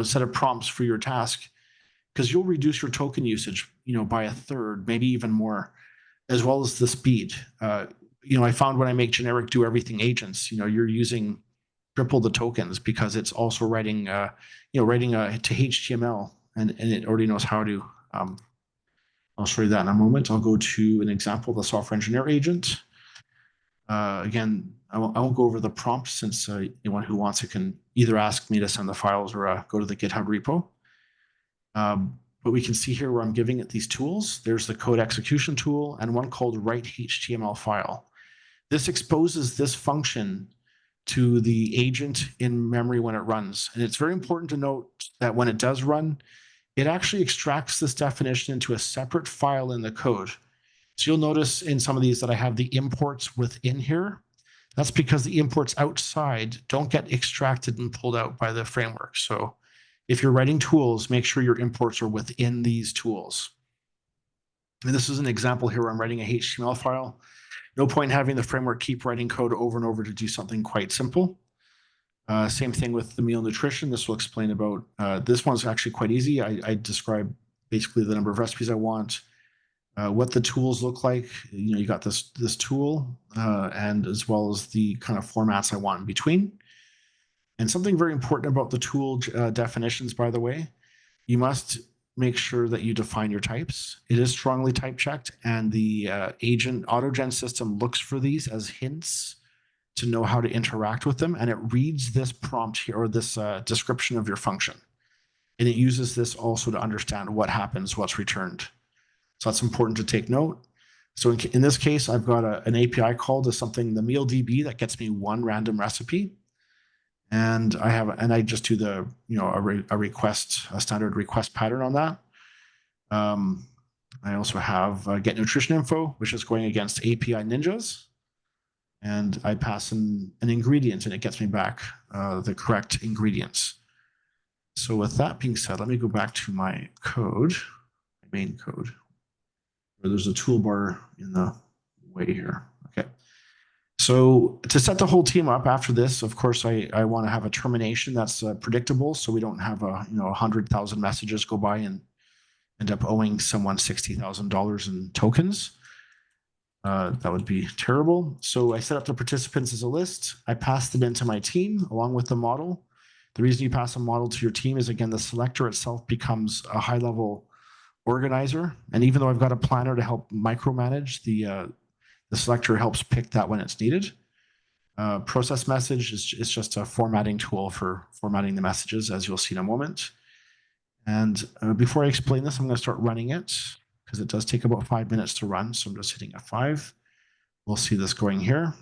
set of prompts for your task, because you'll reduce your token usage, by a third, maybe even more, as well as the speed. I found when I make generic do everything agents, you're using triple the tokens because it's also writing to HTML and it already knows how to. I'll show you that in a moment. I'll go to an example of the software engineer agent. Again, I won't go over the prompt since anyone who wants it can either ask me to send the files or go to the GitHub repo. But we can see here where I'm giving it these tools. There's the code execution tool and one called write HTML file. This exposes this function to the agent in memory when it runs. And it's very important to note that when it does run, it actually extracts this definition into a separate file in the code. So you'll notice in some of these that I have the imports within here. That's because the imports outside don't get extracted and pulled out by the framework. So if you're writing tools, make sure your imports are within these tools. And this is an example here where I'm writing a HTML file. No point in having the framework keep writing code over and over to do something quite simple. Same thing with the meal nutrition. This will explain about, this one's actually quite easy. I describe basically the number of recipes I want, what the tools look like. You got this tool and as well as the kind of formats I want in between. And something very important about the tool definitions, by the way, you must make sure that you define your types. It is strongly type checked, and the agent Autogen system looks for these as hints to know how to interact with them. And it reads this prompt here or this description of your function. And it uses this also to understand what happens, what's returned. So that's important to take note. So in this case, I've got an API call to something, the meal DB, that gets me one random recipe. And I just do the, a standard request pattern on that. I also have get nutrition info, which is going against API ninjas. And I pass in an ingredient and it gets me back the correct ingredients. So with that being said, let me go back to my code, my main code, where there's a toolbar in the way here. Okay. So to set the whole team up after this, of course, I want to have a termination that's predictable, so we don't have 100,000 messages go by and end up owing someone $60,000 in tokens. That would be terrible. So I set up the participants as a list. I pass them into my team along with the model. The reason you pass a model to your team is, again, the selector itself becomes a high-level organizer. And even though I've got a planner to help micromanage, the selector helps pick that when it's needed. Process message is just a formatting tool for formatting the messages, as you'll see in a moment. And before I explain this, I'm going to start running it because it does take about 5 minutes to run. So I'm just hitting F5. We'll see this going here.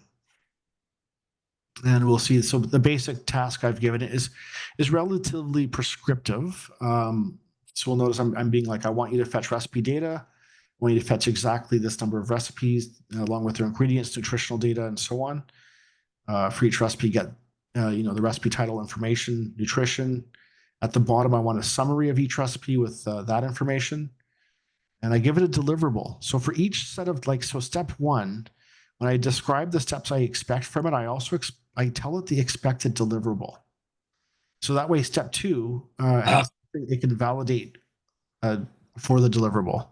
And we'll see, so the basic task I've given it is relatively prescriptive. So we'll notice I'm being like, I want you to fetch recipe data. I want you to fetch exactly this number of recipes along with their ingredients, nutritional data, and so on. For each recipe, get the recipe title information, nutrition. At the bottom, I want a summary of each recipe with that information. And I give it a deliverable. So for each set of so step one, when I describe the steps I expect from it, I also I tell it the expected deliverable. So that way, step 2 has something it can validate for the deliverable.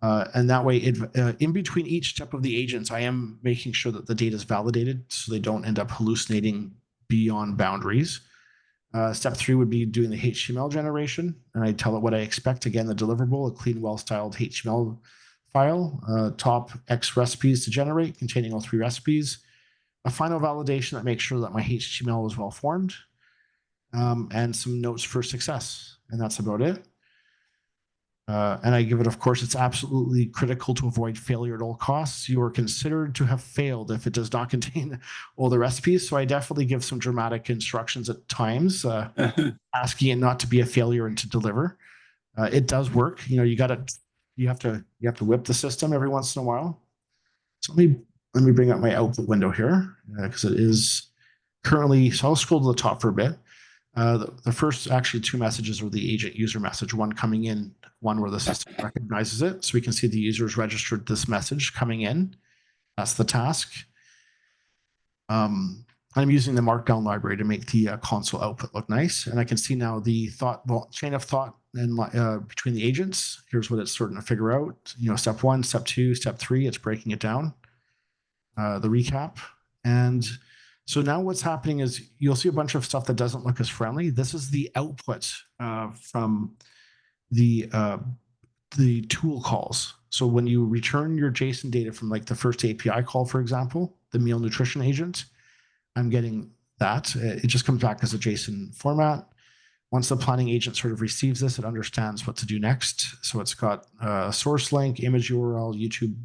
And that way, in between each step of the agents, I am making sure that the data is validated so they don't end up hallucinating beyond boundaries. Step 3 would be doing the HTML generation, and I tell it what I expect. Again, the deliverable, a clean, well-styled HTML file, top X recipes to generate, containing all 3 recipes. A final validation that makes sure that my HTML is well-formed, and some notes for success. And that's about it. And I give it, of course, it's absolutely critical to avoid failure at all costs. You are considered to have failed if it does not contain all the recipes. So I definitely give some dramatic instructions at times, asking it not to be a failure and to deliver. It does work. You know, you have to whip the system every once in a while. So let me bring up my output window here, because it is currently, so I'll scroll to the top for a bit. The first actually 2 messages were the agent user message, one coming in, one where the system recognizes it. So we can see the users registered this message coming in. That's the task. I'm using the Markdown library to make the console output look nice. And I can see now the chain of thought and between the agents. Here's what it's starting to figure out. You know, step 1, step 2, step 3, it's breaking it down. The recap. And so now what's happening is you'll see a bunch of stuff that doesn't look as friendly. This is the output from the tool calls. So when you return your JSON data from like the first API call, for example, the meal nutrition agent, I'm getting that. It just comes back as a JSON format. Once the planning agent sort of receives this, it understands what to do next. So it's got a source link, image URL, YouTube.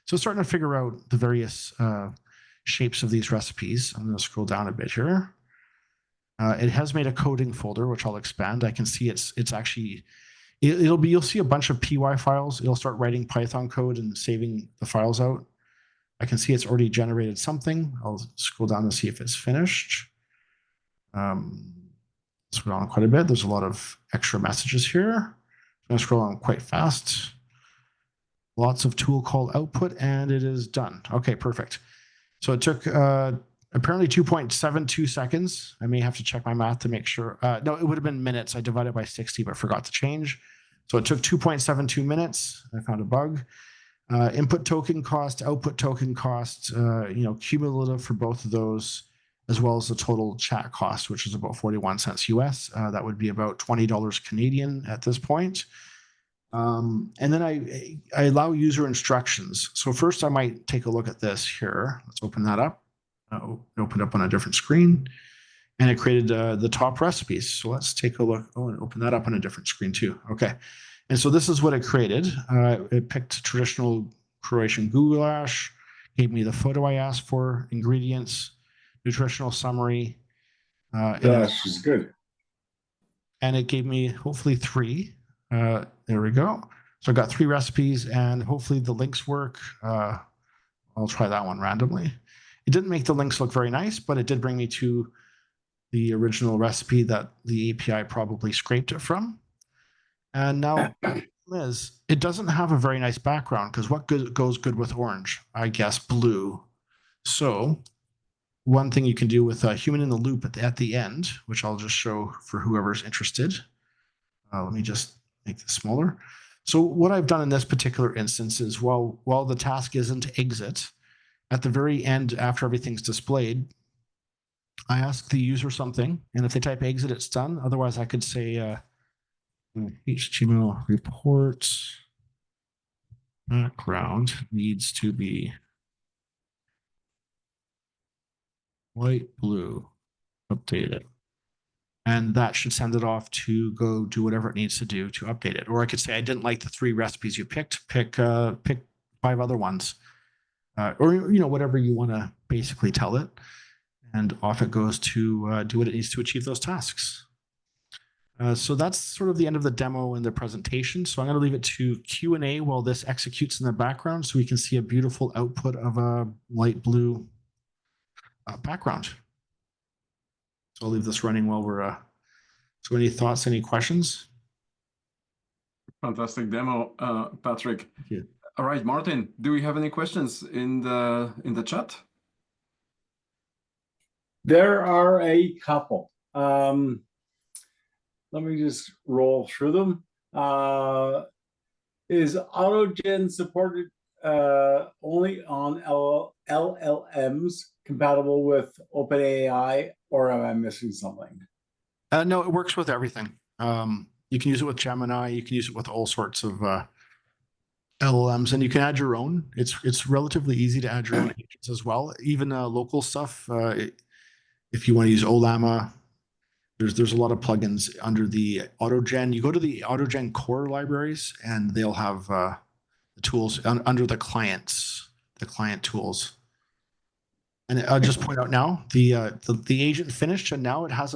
So it's starting to figure out the various shapes of these recipes. I'm going to scroll down a bit here. It has made a coding folder, which I'll expand. I can see it's actually, you'll see a bunch of PY files. It'll start writing Python code and saving the files out. I can see it's already generated something. I'll scroll down to see if it's finished. Scroll down quite a bit. There's a lot of extra messages here. I'm going to scroll on quite fast. Lots of tool call output, and it is done. Okay, perfect. So it took apparently 2.72 seconds. I may have to check my math to make sure. No, it would have been minutes. I divided by 60, but forgot to change. So it took 2.72 minutes. I found a bug. Input token cost, output token cost, cumulative for both of those, as well as the total chat cost, which is about 41 cents US. That would be about $20 Canadian at this point. And then I allow user instructions. So first I might take a look at this here. Let's open that up. Open up on a different screen. And it created the top recipes. So let's take a look. Oh, and open that up on a different screen too. Okay. And so this is what it created. It picked traditional Croatian goulash, gave me the photo I asked for, ingredients, nutritional summary. Yeah, she's good. And it gave me hopefully 3. There we go. So I got 3 recipes, and hopefully the links work. I'll try that one randomly. It didn't make the links look very nice, but it did bring me to the original recipe that the API probably scraped it from. And now, Liz, it doesn't have a very nice background, because what goes good with orange? I guess blue. So one thing you can do with a human in the loop at the end, which I'll just show for whoever's interested. Let me just make this smaller. So what I've done in this particular instance is while the task isn't exit, at the very end, after everything's displayed, I ask the user something, and if they type exit, it's done. Otherwise, I could say HTML report background needs to be white, blue, update it. And that should send it off to go do whatever it needs to do to update it. Or I could say, I didn't like the 3 recipes you picked, pick 5 other ones. Or, whatever you want to basically tell it. And off it goes to do what it needs to achieve those tasks. So that's sort of the end of the demo and the presentation. So I'm going to leave it to Q&A while this executes in the background, so we can see a beautiful output of a light blue background. So I'll leave this running while we're, so any thoughts, any questions? Fantastic demo, Patrick. Thank you. All right, Martin, do we have any questions in the chat? There are a couple. let me just roll through them. Is Autogen supported only on LLMs compatible with OpenAI, or am I missing something? No, it works with everything. You can use it with Gemini. You can use it with all sorts of LLMs, and you can add your own. It's relatively easy to add your own agents as well. Even local stuff. If you want to use Olama, there's a lot of plugins under the Autogen. You go to the Autogen core libraries, and they'll have the tools under the client tools. And I'll just point out now the agent finished, and now it has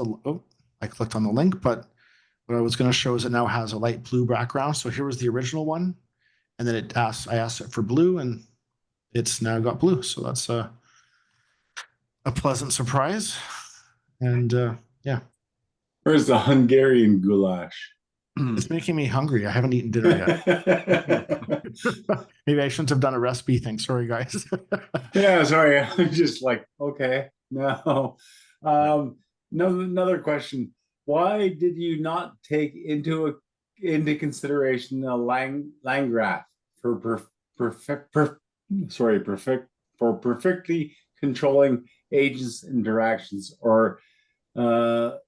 I clicked on the link, but what I was going to show is it now has a light blue background. So here was the original one, and then I asked it for blue, and it's now got blue. So that's a pleasant surprise. And yeah. Where's the Hungarian goulash? It's making me hungry. I haven't eaten dinner yet. Maybe I shouldn't have done a recipe thing. Sorry, guys. Yeah, sorry. I'm just like, okay, no. Another question. Why did you not take into consideration the LangGraph for perfectly controlling agents' interactions? Or I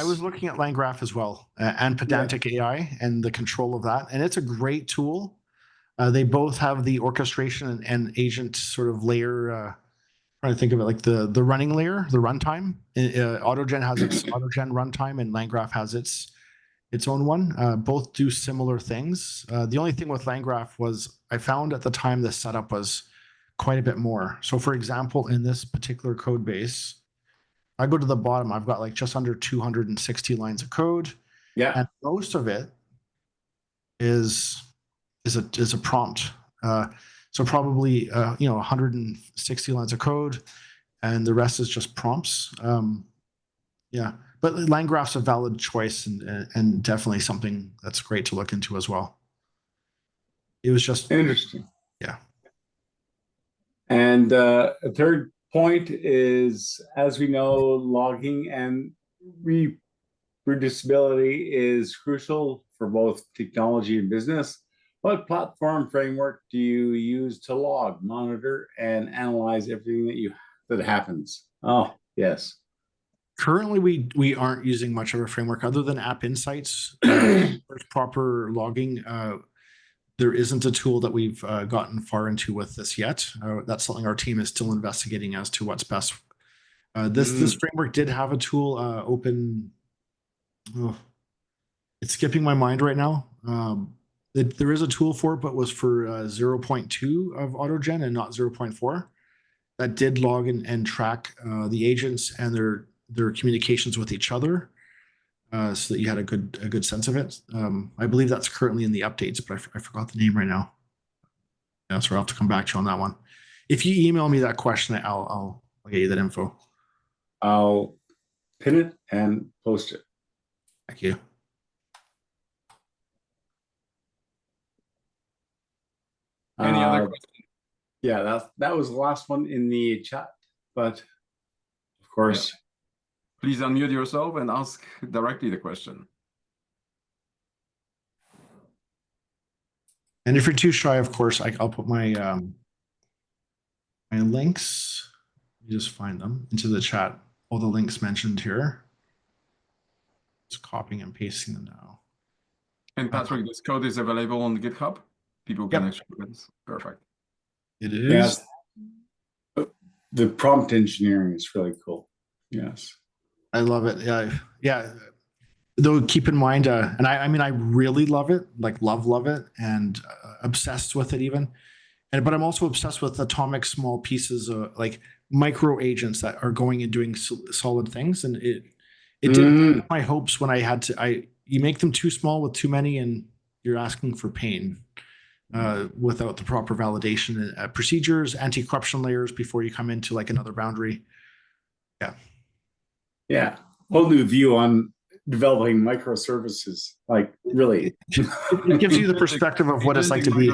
was looking at LangGraph as well, and Pedantic AI and the control of that, and it's a great tool. They both have the orchestration and agent sort of layer. Trying to think of it like the running layer, the runtime. Autogen has its Autogen runtime, and LangGraph has its own one. Both do similar things. The only thing with LangGraph was I found at the time the setup was quite a bit more. So for example, in this particular code base, I go to the bottom, I've got like just under 260 lines of code. Yeah. And most of it is a prompt. So probably 160 lines of code, and the rest is just prompts. Yeah, but LangGraph's a valid choice, and definitely something that's great to look into as well. It was just interesting. Yeah. And a third point is, as we know, logging and reproducibility is crucial for both technology and business. What platform framework do you use to log, monitor, and analyze everything that happens? Oh, yes. Currently, we aren't using much of a framework other than App Insights. For proper logging, there isn't a tool that we've gotten far into with this yet. That's something our team is still investigating as to what's best. This framework did have a tool open. Oh, it's skipping my mind right now. There is a tool for it, but was for 0.2 of Autogen and not 0.4. That did log and track the agents and their communications with each other, so that you had a good sense of it. I believe that's currently in the updates, but I forgot the name right now. Yeah, so I'll have to come back to you on that one. If you email me that question, I'll get you that info. I'll pin it and post it. Thank you. Any other questions? Yeah, that was the last one in the chat, but of course. Yeah. Please unmute yourself and ask directly the question. And if you're too shy, of course, I'll put my my links. You just find them into the chat. All the links mentioned here. Just copying and pasting them now. And Patrick, this code is available on GitHub. People can actually use. Perfect. It is. Yes. The prompt engineering is really cool. Yes. I love it. Yeah. Though keep in mind, and I mean, I really love it, like love it, and obsessed with it even. But I'm also obsessed with atomic small pieces of like micro agents that are going and doing solid things. And it did my hopes when I had to. You make them too small with too many, and you're asking for pain without the proper validation and procedures, anti-corruption layers before you come into like another boundary. Yeah. Yeah. Whole new view on developing microservices. Like really, it gives you the perspective of what it's like to be.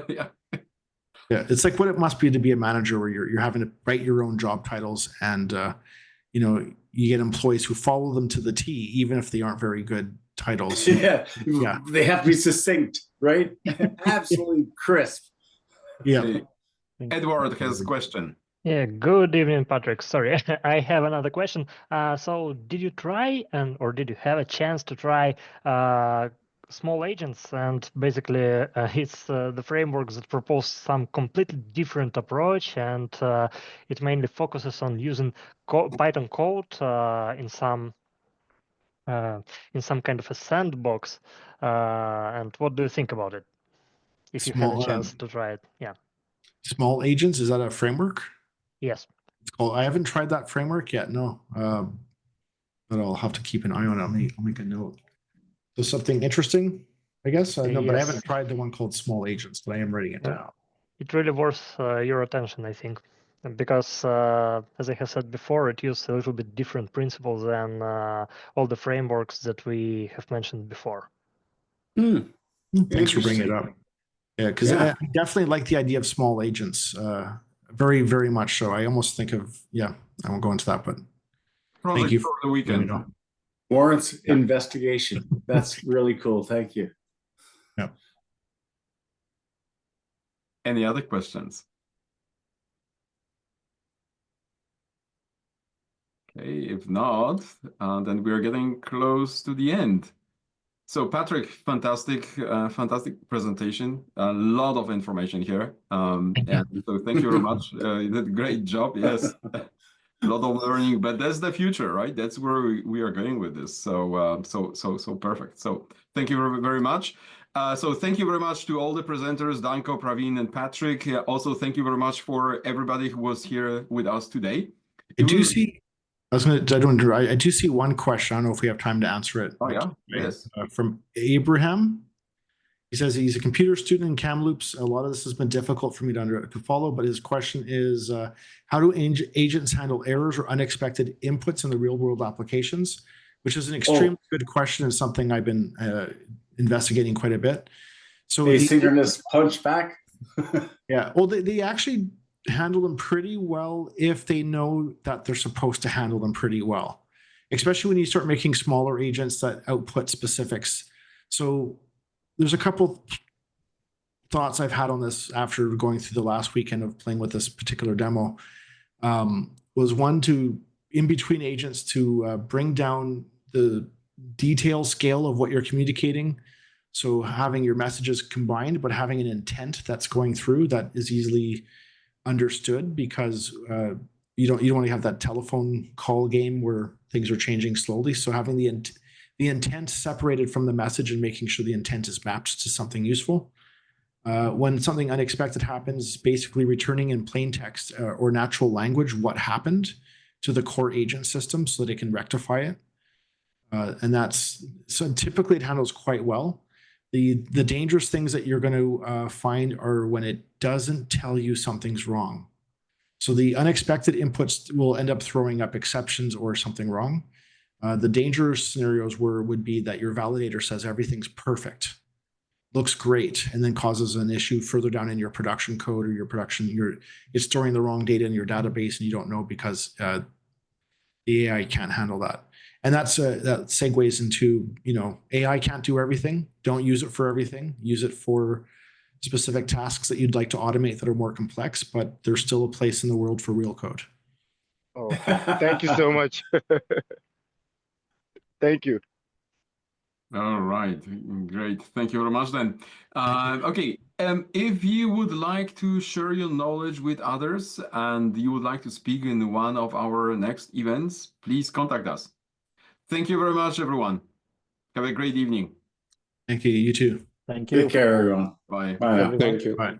Yeah. Yeah, it's like what it must be to be a manager, where you're having to write your own job titles and you get employees who follow them to the T, even if they aren't very good titles. Yeah, Yeah. they have to be succinct, right? Absolutely crisp. Yeah. Okay. Edward has a question. Yeah, good evening, Patrick. Sorry, I have another question. So did you try or did you have a chance to try small agents? And basically, it's the frameworks that propose some completely different approach, and it mainly focuses on using Python code in some kind of a sandbox. And what do you think about it? If you had a chance to try it, yeah. Small agents, is that a framework? Yes. It's called. I haven't tried that framework yet. No, but I'll have to keep an eye on it. I'll make a note. So something interesting, I guess. No, but I haven't tried the one called Small Agents, but I am writing it down. It really worth your attention, I think, because as I have said before, it uses a little bit different principles than all the frameworks that we have mentioned before. Thanks for bringing it up. Yeah, because I definitely like the idea of small agents. Very, very much so. I almost think of, I won't go into that, but thank you for the weekend. Warrants investigation. That's really cool. Thank you. Yeah. Any other questions? Okay, if not, then we're getting close to the end. So Patrick, fantastic presentation. A lot of information here. And so thank you very much. You did a great job. Yes, a lot of learning, but that's the future, right? That's where we are going with this. So so perfect. So thank you very, very much. So thank you very much to all the presenters, Danko, Praveen, and Patrick. Also, thank you very much for everybody who was here with us today. I do see one question. I don't know if we have time to answer it. Oh, yeah. Yes. From Abraham. He says he's a computer student in Kamloops. A lot of this has been difficult for me to follow, but his question is, how do agents handle errors or unexpected inputs in the real world applications? Which is an extremely good question and something I've been investigating quite a bit. So asynchronous punch back. Yeah. Well, they actually handle them pretty well if they know that they're supposed to handle them pretty well, especially when you start making smaller agents that output specifics. So there's a couple thoughts I've had on this after going through the last weekend of playing with this particular demo. Was one to, in between agents, to bring down the detail scale of what you're communicating. So having your messages combined, but having an intent that's going through that is easily understood, because you don't want to have that telephone call game where things are changing slowly. So having the intent separated from the message and making sure the intent is mapped to something useful. When something unexpected happens, basically returning in plain text or natural language what happened to the core agent system so that it can rectify it. And so typically it handles quite well. The dangerous things that you're going to find are when it doesn't tell you something's wrong. So the unexpected inputs will end up throwing up exceptions or something wrong. The dangerous scenarios would be that your validator says everything's perfect, looks great, and then causes an issue further down in your production code or your production. It's storing the wrong data in your database and you don't know because the AI can't handle that. And that segues into, AI can't do everything. Don't use it for everything. Use it for specific tasks that you'd like to automate that are more complex, but there's still a place in the world for real code. Oh, thank you so much. Thank you. All right, great. Thank you very much then. Okay, if you would like to share your knowledge with others and you would like to speak in one of our next events, please contact us. Thank you very much, everyone. Have a great evening. Thank you. You too. Thank you. Take care, everyone. Bye. Bye. Thank you. Bye.